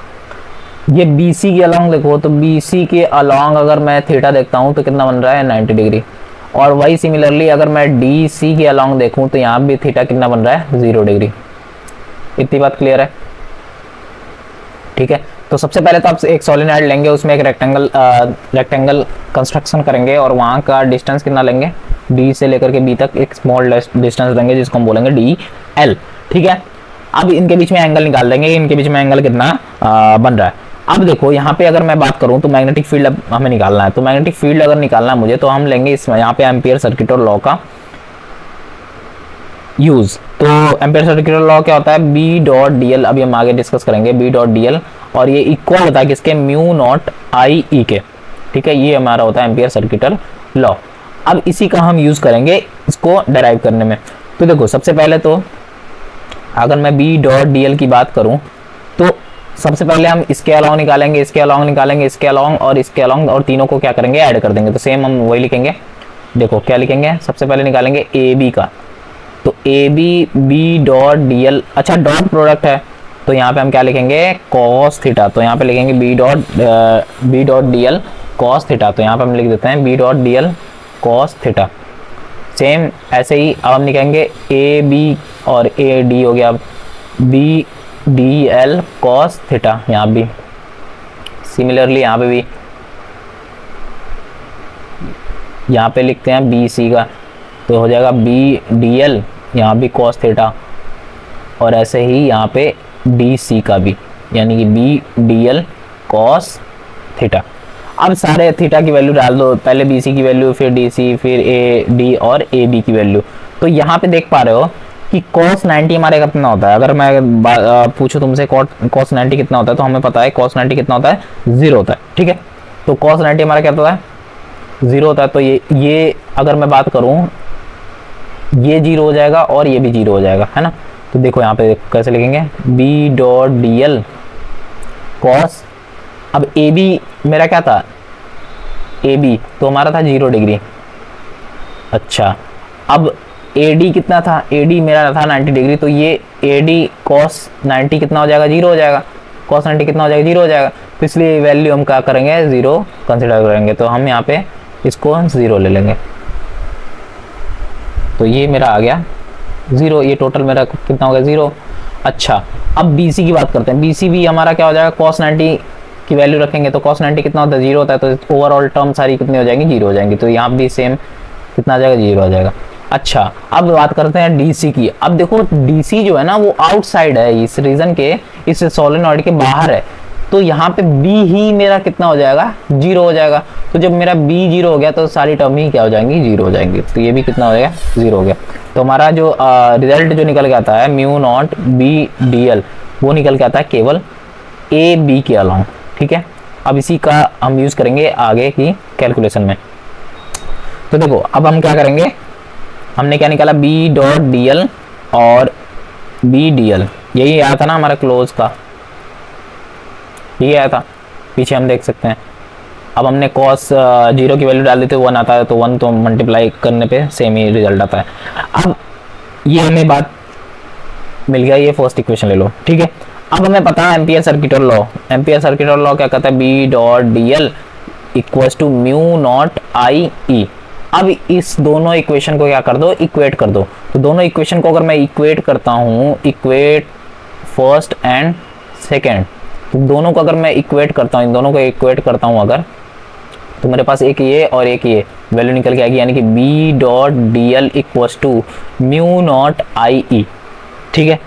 ये बी सी के अलॉन्ग देखो, तो बी सी के अलॉन्ग अगर मैं थीटा देखता हूँ तो कितना बन रहा है, 90 डिग्री। और वही सिमिलरली अगर मैं डी सी के अलॉन्ग देखूं तो यहाँ भी थीटा कितना बन रहा है, 0 डिग्री। इतनी बात क्लियर है। ठीक है, तो सबसे पहले तो आप एक सोलेनॉइड लेंगे, उसमें एक रेक्टेंगल कंस्ट्रक्शन करेंगे, और वहाँ का डिस्टेंस कितना लेंगे, डी से लेकर के बी तक एक स्मॉल डिस्टेंस लेंगे जिसको हम बोलेंगे डी एल। ठीक है, अब इनके बीच में एंगल निकाल देंगे, इनके बीच में एंगल कितना बन रहा है। अब देखो यहाँ पे अगर मैं बात करूँ तो मैग्नेटिक फील्ड अब हमें निकालना है, तो मैग्नेटिक फील्ड अगर निकालना है मुझे, तो हम लेंगे इसमें यहाँ पे एम्पियर सर्किट और लॉ का यूज। तो एम्पियर सर्किट और लॉ क्या होता है, बी डॉट डी एल, अभी हम आगे डिस्कस करेंगे, बी डॉट डी एल, और ये इक्वल होता है किसके, म्यू नॉट आई ई के। ठीक है, ये हमारा होता है एम्पियर सर्किट लॉ। अब इसी का हम यूज करेंगे इसको डेराइव करने में। तो देखो सबसे पहले तो अगर मैं बी डॉट डी एल की बात करूं तो सबसे पहले हम इसके अलॉन्ग निकालेंगे, इसके अलॉन्ग निकालेंगे, इसके अलॉन्ग और इसके अलॉन्ग, और तीनों को क्या करेंगे, ऐड कर देंगे। तो सेम हम वही लिखेंगे। देखो क्या लिखेंगे, सबसे पहले निकालेंगे ए बी का, तो A B B dot D L, अच्छा डॉट प्रोडक्ट है तो यहाँ पे हम क्या लिखेंगे कॉस थीटा, तो यहाँ पे लिखेंगे B dot D L cos theta, तो यहाँ पे हम लिख देते हैं B dot D L cos theta. Same ऐसे ही अब हम लिखेंगे ए बी और ए डी हो गया B D L cos theta, यहाँ भी सिमिलरली यहाँ पे भी यहाँ पे लिखते हैं बी सी का, तो हो जाएगा बी डी एल यहाँ भी कॉस थीटा, और ऐसे ही यहाँ पे डी सी का भी, यानी कि B D L cos theta. अब सारे थीटा की वैल्यू डाल दो, पहले बी सी की वैल्यू, फिर डी सी, फिर ए डी और ए बी की वैल्यू। तो यहाँ पे देख पा रहे हो कि cos 90 हमारे कितना होता है। अगर मैं पूछूं तुमसे cos 90 कितना होता है, तो हमें पता है cos 90 कितना होता है, 0 होता है, ठीक है। तो cos 90 हमारा क्या होता है, 0 होता है। तो ये अगर मैं बात करूं, ये 0 हो जाएगा और ये भी 0 हो जाएगा, है ना। तो देखो यहाँ पे कैसे लिखेंगे B dot D L cos, अब ए बी मेरा क्या था, ए बी तो हमारा था 0 डिग्री। अच्छा, अब ए डी कितना था, ए डी मेरा था 90 डिग्री, तो ये ए डी कॉस 90 कितना हो जाएगा, 0 हो जाएगा। कॉस 90 कितना हो जाएगा, 0 हो जाएगा। तो इसलिए वैल्यू हम क्या करेंगे, 0 कंसिडर करेंगे। तो हम यहाँ पे इसको 0 ले लेंगे, तो ये मेरा आ गया 0, ये टोटल मेरा कितना हो गया, 0। अच्छा, अब बी सी की बात करते हैं। बी सी भी हमारा क्या हो जाएगा, cos 90 की वैल्यू रखेंगे तो cos 90 कितना होता है, 0 होता है। तो ओवरऑल टर्म सारी कितनी हो जाएंगी, 0 हो जाएंगी। तो यहाँ भी सेम कितना आ जाएगा, 0 हो जाएगा। अच्छा, अब बात करते हैं डीसी की। अब देखो डीसी जो है ना वो आउटसाइड है, इस रीजन के, इस सोलेनॉइड के बाहर है। तो यहाँ पे बी ही मेरा कितना हो जाएगा, 0 हो जाएगा। तो जब मेरा बी 0 हो गया तो सारी टर्म ही क्या हो जाएंगी, 0 हो जाएंगी। तो ये भी कितना हो जाएगा, 0 हो गया। तो हमारा जो रिजल्ट जो निकल के आता है mu not be D L, वो निकल के आता है केवल ए बी के अलाउंग, ठीक है। अब इसी का हम यूज करेंगे आगे की कैलकुलेशन में। तो देखो अब हम क्या करेंगे, हमने क्या निकाला बी डॉट डी एल और बी डी एल, यही आया था ना हमारा क्लोज का, यही आया था पीछे, हम देख सकते हैं। अब हमने कॉस 0 की वैल्यू डाल दी थी, 1 आता है, तो 1 तो मल्टीप्लाई करने पे सेम ही रिजल्ट आता है। अब ये हमें बात मिल गया, ये फर्स्ट इक्वेशन ले लो, ठीक है। अब हमें पता है Ampere circuit law, Ampere circuit law क्या कहता है, B dot D L equals to mu naught I E. अब इस दोनों इक्वेशन को क्या कर दो, इक्वेट कर दो। तो दोनों इक्वेशन को अगर मैं इक्वेट करता हूँ, इक्वेट फर्स्ट एंड सेकेंड, तो दोनों को अगर मैं इक्वेट करता हूँ, इन दोनों को इक्वेट करता हूँ अगर, तो मेरे पास एक ये और एक ये वैल्यू निकल के आएगी, यानी कि B dot D L equals to mu naught I E, ठीक है।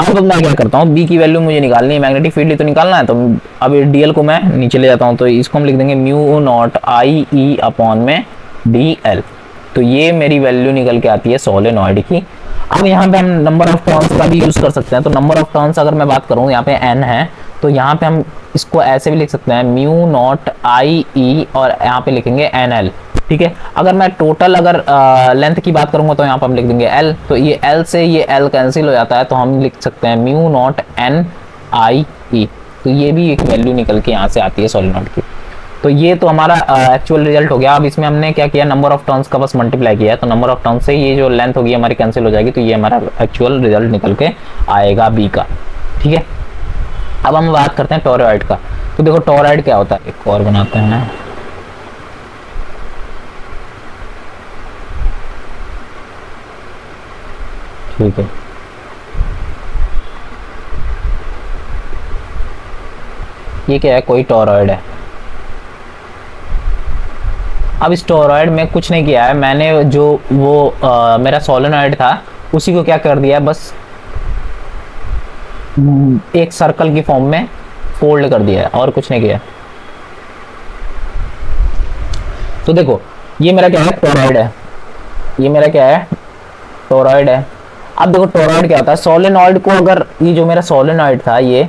अब मैं क्या करता हूँ, बी की वैल्यू मुझे निकालनी है, मैग्नेटिक फील्ड ही तो निकालना है। तो अब डी एल को मैं नीचे ले जाता हूँ, तो इसको हम लिख देंगे mu naught I E upon में डी एल। तो ये मेरी वैल्यू निकल के आती है सोलेनॉइड की। अब यहाँ पे हम नंबर ऑफ टर्न्स का भी यूज कर सकते हैं। तो नंबर ऑफ टर्न्स अगर मैं बात करूँ, यहाँ पे n है, तो यहाँ पे हम इसको ऐसे भी लिख सकते हैं म्यू नॉट आई ई और यहाँ पे लिखेंगे एन एल, ठीक है। अगर मैं टोटल अगर लेंथ की बात करूंगा तो यहाँ पर हम लिख देंगे एल, तो ये एल से ये एल कैंसिल हो जाता है, तो हम लिख सकते हैं म्यू नॉट एन आई ई। तो ये भी एक वैल्यू निकल के यहाँ से आती है सोलेनॉइड की। तो ये तो हमारा एक्चुअल रिजल्ट हो गया। अब इसमें हमने क्या किया, नंबर ऑफ टर्न्स का बस मल्टीप्लाई किया है, तो नंबर ऑफ टर्न्स से ये जो लेंथ होगी हमारी कैंसिल हो जाएगी, तो ये हमारा एक्चुअल रिजल्ट निकल के आएगा बी का, ठीक है। अब हम बात करते हैं टोरॉइड का। तो देखो टोरॉइड क्या होता है, एक और बनाते हैं। ठीक है, ये क्या है, कोई टोरॉइड है। अब इस टोरॉइड में कुछ नहीं किया है मैंने, जो वो मेरा सोलेनॉइड था उसी को क्या कर दिया है, बस एक सर्कल की फॉर्म में फोल्ड कर दिया है और कुछ नहीं किया। तो देखो ये मेरा क्या है, टोरॉइड है, ये मेरा क्या है, टोरॉइड है। अब देखो टोरॉइड क्या होता है, सोलेनॉइड को अगर ये जो मेरा सोलेनॉइड था, ये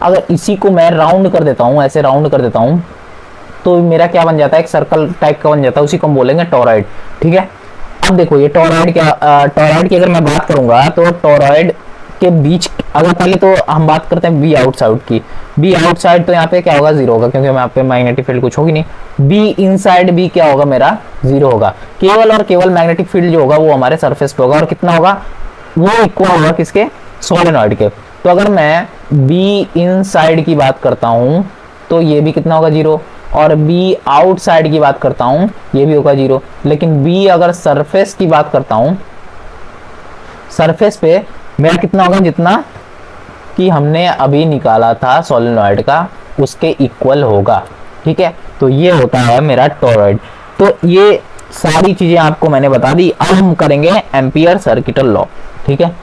अगर इसी को मैं राउंड कर देता हूँ, ऐसे राउंड कर देता हूँ, तो मेरा क्या बन जाता है, एक सर्कल टाइप का बन जाता है, उसी को हम बोलेंगे टोरॉइड, ठीक है। अब देखो ये टोरॉइड क्या, टोरॉइड की अगर मैं बात करूंगा तो टोरॉइड के बीच, अगर पहले तो हम बात करते हैं बी आउटसाइड की, बी आउटसाइड तो यहाँ पे क्या होगा, 0 होगा, क्योंकि यहाँ पे मैग्नेटिक फील्ड कुछ होगी नहीं। बी इनसाइड बी क्या होगा, मेरा 0 होगा। केवल और केवल मैग्नेटिक फील्ड जो होगा वो हमारे सरफेस पे होगा, और कितना होगा, वो इक्वल होगा किसके, सोलेनॉइड के। तो अगर मैं बी इनसाइड की बात करता हूं तो ये भी कितना होगा 0, और बी आउटसाइड की बात करता हूं ये भी होगा 0। लेकिन बी अगर सरफेस की बात करता हूं, सरफेस पे मेरा कितना होगा, जितना कि हमने अभी निकाला था सोलेनॉइड का उसके इक्वल होगा। ठीक है, तो ये होता है मेरा टोरॉइड। तो ये सारी चीजें आपको मैंने बता दी। अब हम करेंगे एम्पियर सर्किटल लॉ। ठीक है,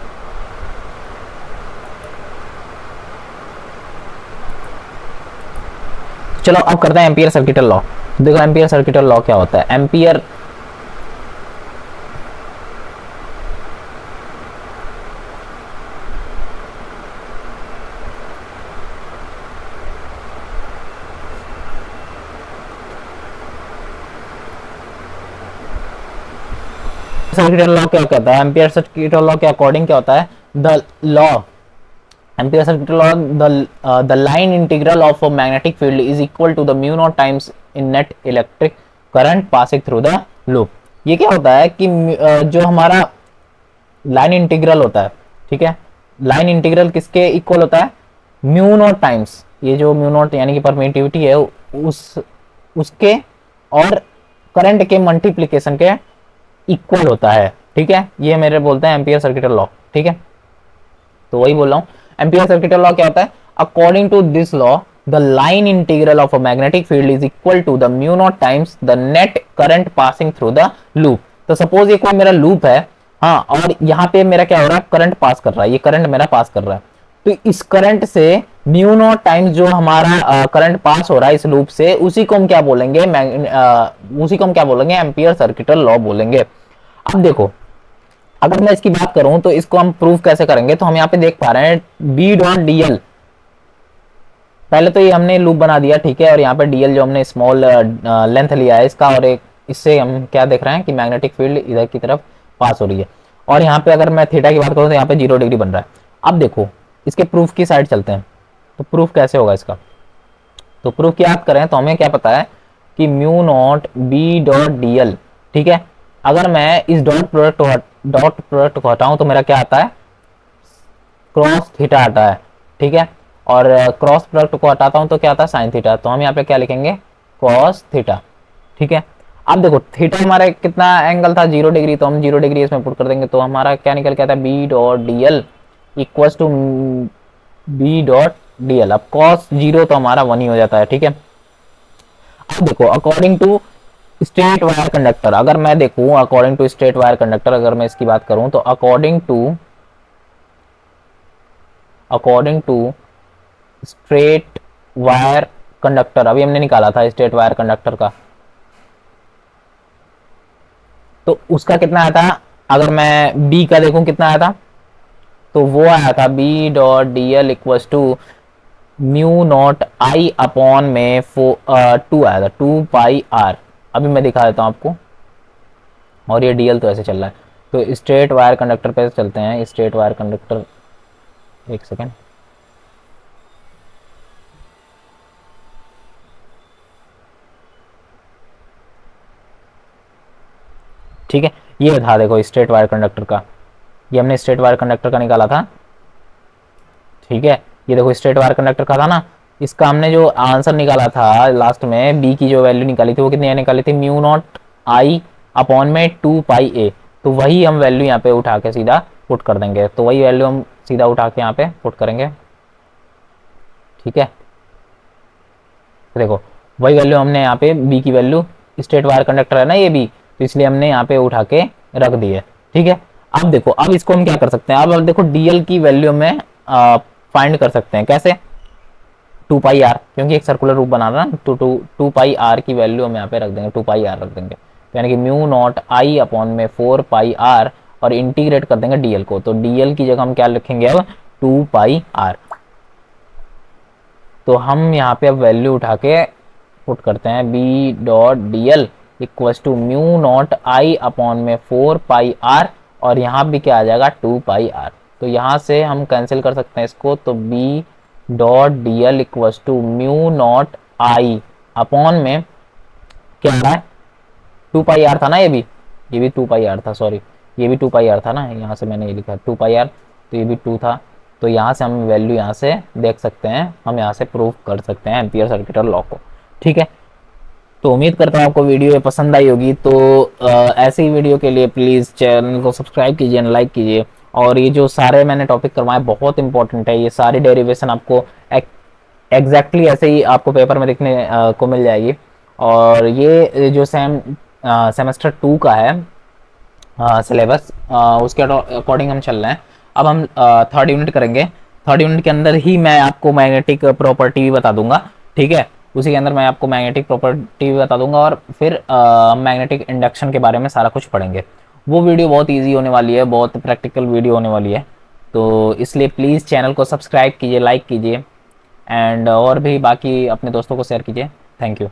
चलो अब करते हैं एम्पियर सर्किटल लॉ। देखो एम्पियर सर्किटल लॉ क्या होता है। एम्पियर सर्किटल लॉ क्या कहता है, एम्पियर सर्किटल लॉ के अकॉर्डिंग क्या होता है, the law ampere circuital law, the line integral of a magnetic field is equal to the mu naught times in net electric current passing through the loop. ये क्या होता है कि जो हमारा लाइन इंटीग्रल होता है, ठीक है, लाइन इंटीग्रल किसके इक्वल होता है, म्यू नॉट टाइम्स, ये जो म्यू नॉट यानी कि परमिटिविटी है उसके और करंट के मल्टीप्लिकेशन के इक्वल होता है। ठीक है, ये मेरे बोलते हैं एम्पियर सर्किटल लॉ। ठीक है, तो वही बोल रहा हूं, एम्पियर सर्किटल लॉ क्या होता है, according to this law the line integral of a magnetic field is equal to the mu naught times the net current passing through the loop. तो सपोज ये कोई मेरा लूप है, हाँ, और यहाँ पे मेरा क्या हो रहा है, करंट पास कर रहा है, ये करंट मेरा पास कर रहा है। तो इस करंट से म्यू नॉट टाइम्स जो हमारा करंट पास हो रहा है इस लूप से, उसी को हम क्या बोलेंगे, एम्पियर सर्किटल लॉ बोलेंगे। अब देखो, अगर मैं इसकी बात करूं तो इसको हम प्रूव कैसे करेंगे, तो हम यहाँ पे देख पा रहे हैं बी डॉट डीएल। पहले तो ये हमने लूप बना दिया, ठीक है, और यहाँ पे डीएल जो हमने स्मॉल लेंथ लिया है इसका, और एक इससे हम क्या देख रहे हैं कि मैग्नेटिक फील्ड इधर की तरफ पास हो रही है। और यहाँ पे अगर मैं थीटा की बात करूं तो यहाँ पे 0 डिग्री बन रहा है। अब देखो इसके प्रूफ की साइड चलते हैं, तो प्रूफ कैसे होगा इसका। तो प्रूफ की बात करें तो हमें क्या पता है कि mu not be dot DL, ठीक है, अगर मैं इस डॉट प्रोडक्ट को हटाऊं तो मेरा क्या आता है, क्रॉस थीटा आता है। ठीक है, और क्रॉस प्रोडक्ट को हटाता हूं तो क्या आता है, साइन थीटा। तो हम यहाँ पे क्या लिखेंगे, कॉस थीटा। ठीक है, अब देखो थीटा हमारा कितना एंगल था, 0 डिग्री, तो हम 0 डिग्री इसमें पुट कर देंगे, तो हमारा क्या निकल के आता है, B dot DL equals to B dot DL. अब कॉस 0 तो हमारा 1 ही हो जाता है। ठीक है, अब देखो according to straight wire conductor, अगर मैं देखूं according to straight wire conductor, अगर मैं इसकी बात करूं तो according to straight wire conductor, अभी हमने निकाला था स्ट्रेट वायर कंडक्टर का, तो उसका कितना आया था, अगर मैं बी का देखूं कितना आया था, तो वो आया था B dot D L equals to mu naught I upon में 2 आया था, 2 पाई आर। अभी मैं दिखा देता हूं आपको, और ये डीएल तो ऐसे चल रहा है। तो स्ट्रेट वायर कंडक्टर पे चलते हैं, स्ट्रेट वायर कंडक्टर, एक सेकेंड, ठीक है, ये था देखो स्ट्रेट वायर कंडक्टर का, ये हमने स्ट्रेट वायर कंडक्टर का निकाला था। ठीक है, ये देखो स्ट्रेट वायर कंडक्टर का था ना, इसका हमने जो आंसर निकाला था लास्ट में, बी की जो वैल्यू निकाली थी वो कितनी निकाली थी, म्यू नॉट आई अपॉन में 2 पाई ए। तो वही हम वैल्यू यहाँ पे उठा के सीधा पुट कर देंगे, तो वही वैल्यू हम सीधा उठा के यहाँ पे पुट करेंगे। ठीक है, देखो वही वैल्यू हमने यहाँ पे बी की वैल्यू, स्ट्रेट वायर कंडक्टर है ना ये बी, तो इसलिए हमने यहाँ पे उठा के रख दी है। ठीक है, अब देखो, अब इसको हम क्या कर सकते हैं, अब देखो डीएल की वैल्यू में फाइंड कर सकते हैं, कैसे, 2 पाई आर, क्योंकि एक सर्कुलर रूप बना रहा ना, तो 2 पाई आर की वैल्यू हम यहाँ पे रख देंगे, 2 पाई आर रख देंगे, तो यानी कि म्यू नॉट आई अपॉन में 4 पाई आर, और इंटीग्रेट कर देंगे डीएल को, तो डीएल की जगह हम क्या लिखेंगे अब, 2 पाई आर। तो हम यहाँ पे अब वैल्यू उठा के पुट करते हैं, B dot DL equals to mu naught I upon में 4 पाई आर, और यहाँ भी क्या आ जाएगा, 2 पाई आर। तो यहाँ से हम कैंसिल कर सकते हैं इसको, तो B dot D L equals to mu naught I upon में क्या आ रहा है, 2 पाई आर था ना, ये भी 2 पाई आर था, सॉरी, ये भी 2πr था ना, यहाँ से मैंने ये लिखा 2πr, तो ये भी 2 था। तो यहाँ से हम वैल्यू यहाँ से देख सकते हैं, हम यहाँ से प्रूव कर सकते हैं एम्पियर सर्किट और लॉ को। ठीक है, तो उम्मीद करता हूँ आपको वीडियो पसंद आई होगी। तो ऐसे ही वीडियो के लिए प्लीज़ चैनल को सब्सक्राइब कीजिए, लाइक कीजिए। और ये जो सारे मैंने टॉपिक करवाए बहुत इंपॉर्टेंट है, ये सारी डेरिवेशन आपको एग्जैक्टली ऐसे ही आपको पेपर में देखने को मिल जाएगी। और ये जो सेमेस्टर 2 का है सिलेबस, उसके अकॉर्डिंग हम चल रहे हैं। अब हम थर्ड यूनिट करेंगे। थर्ड यूनिट के अंदर ही मैं आपको मैग्नेटिक प्रॉपर्टी भी बता दूंगा। ठीक है, उसी के अंदर मैं आपको मैग्नेटिक प्रॉपर्टी भी बता दूंगा, और फिर मैग्नेटिक इंडक्शन के बारे में सारा कुछ पढ़ेंगे। वो वीडियो बहुत इजी होने वाली है, बहुत प्रैक्टिकल वीडियो होने वाली है। तो इसलिए प्लीज़ चैनल को सब्सक्राइब कीजिए, लाइक कीजिए, एंड और भी बाकी अपने दोस्तों को शेयर कीजिए। Thank you.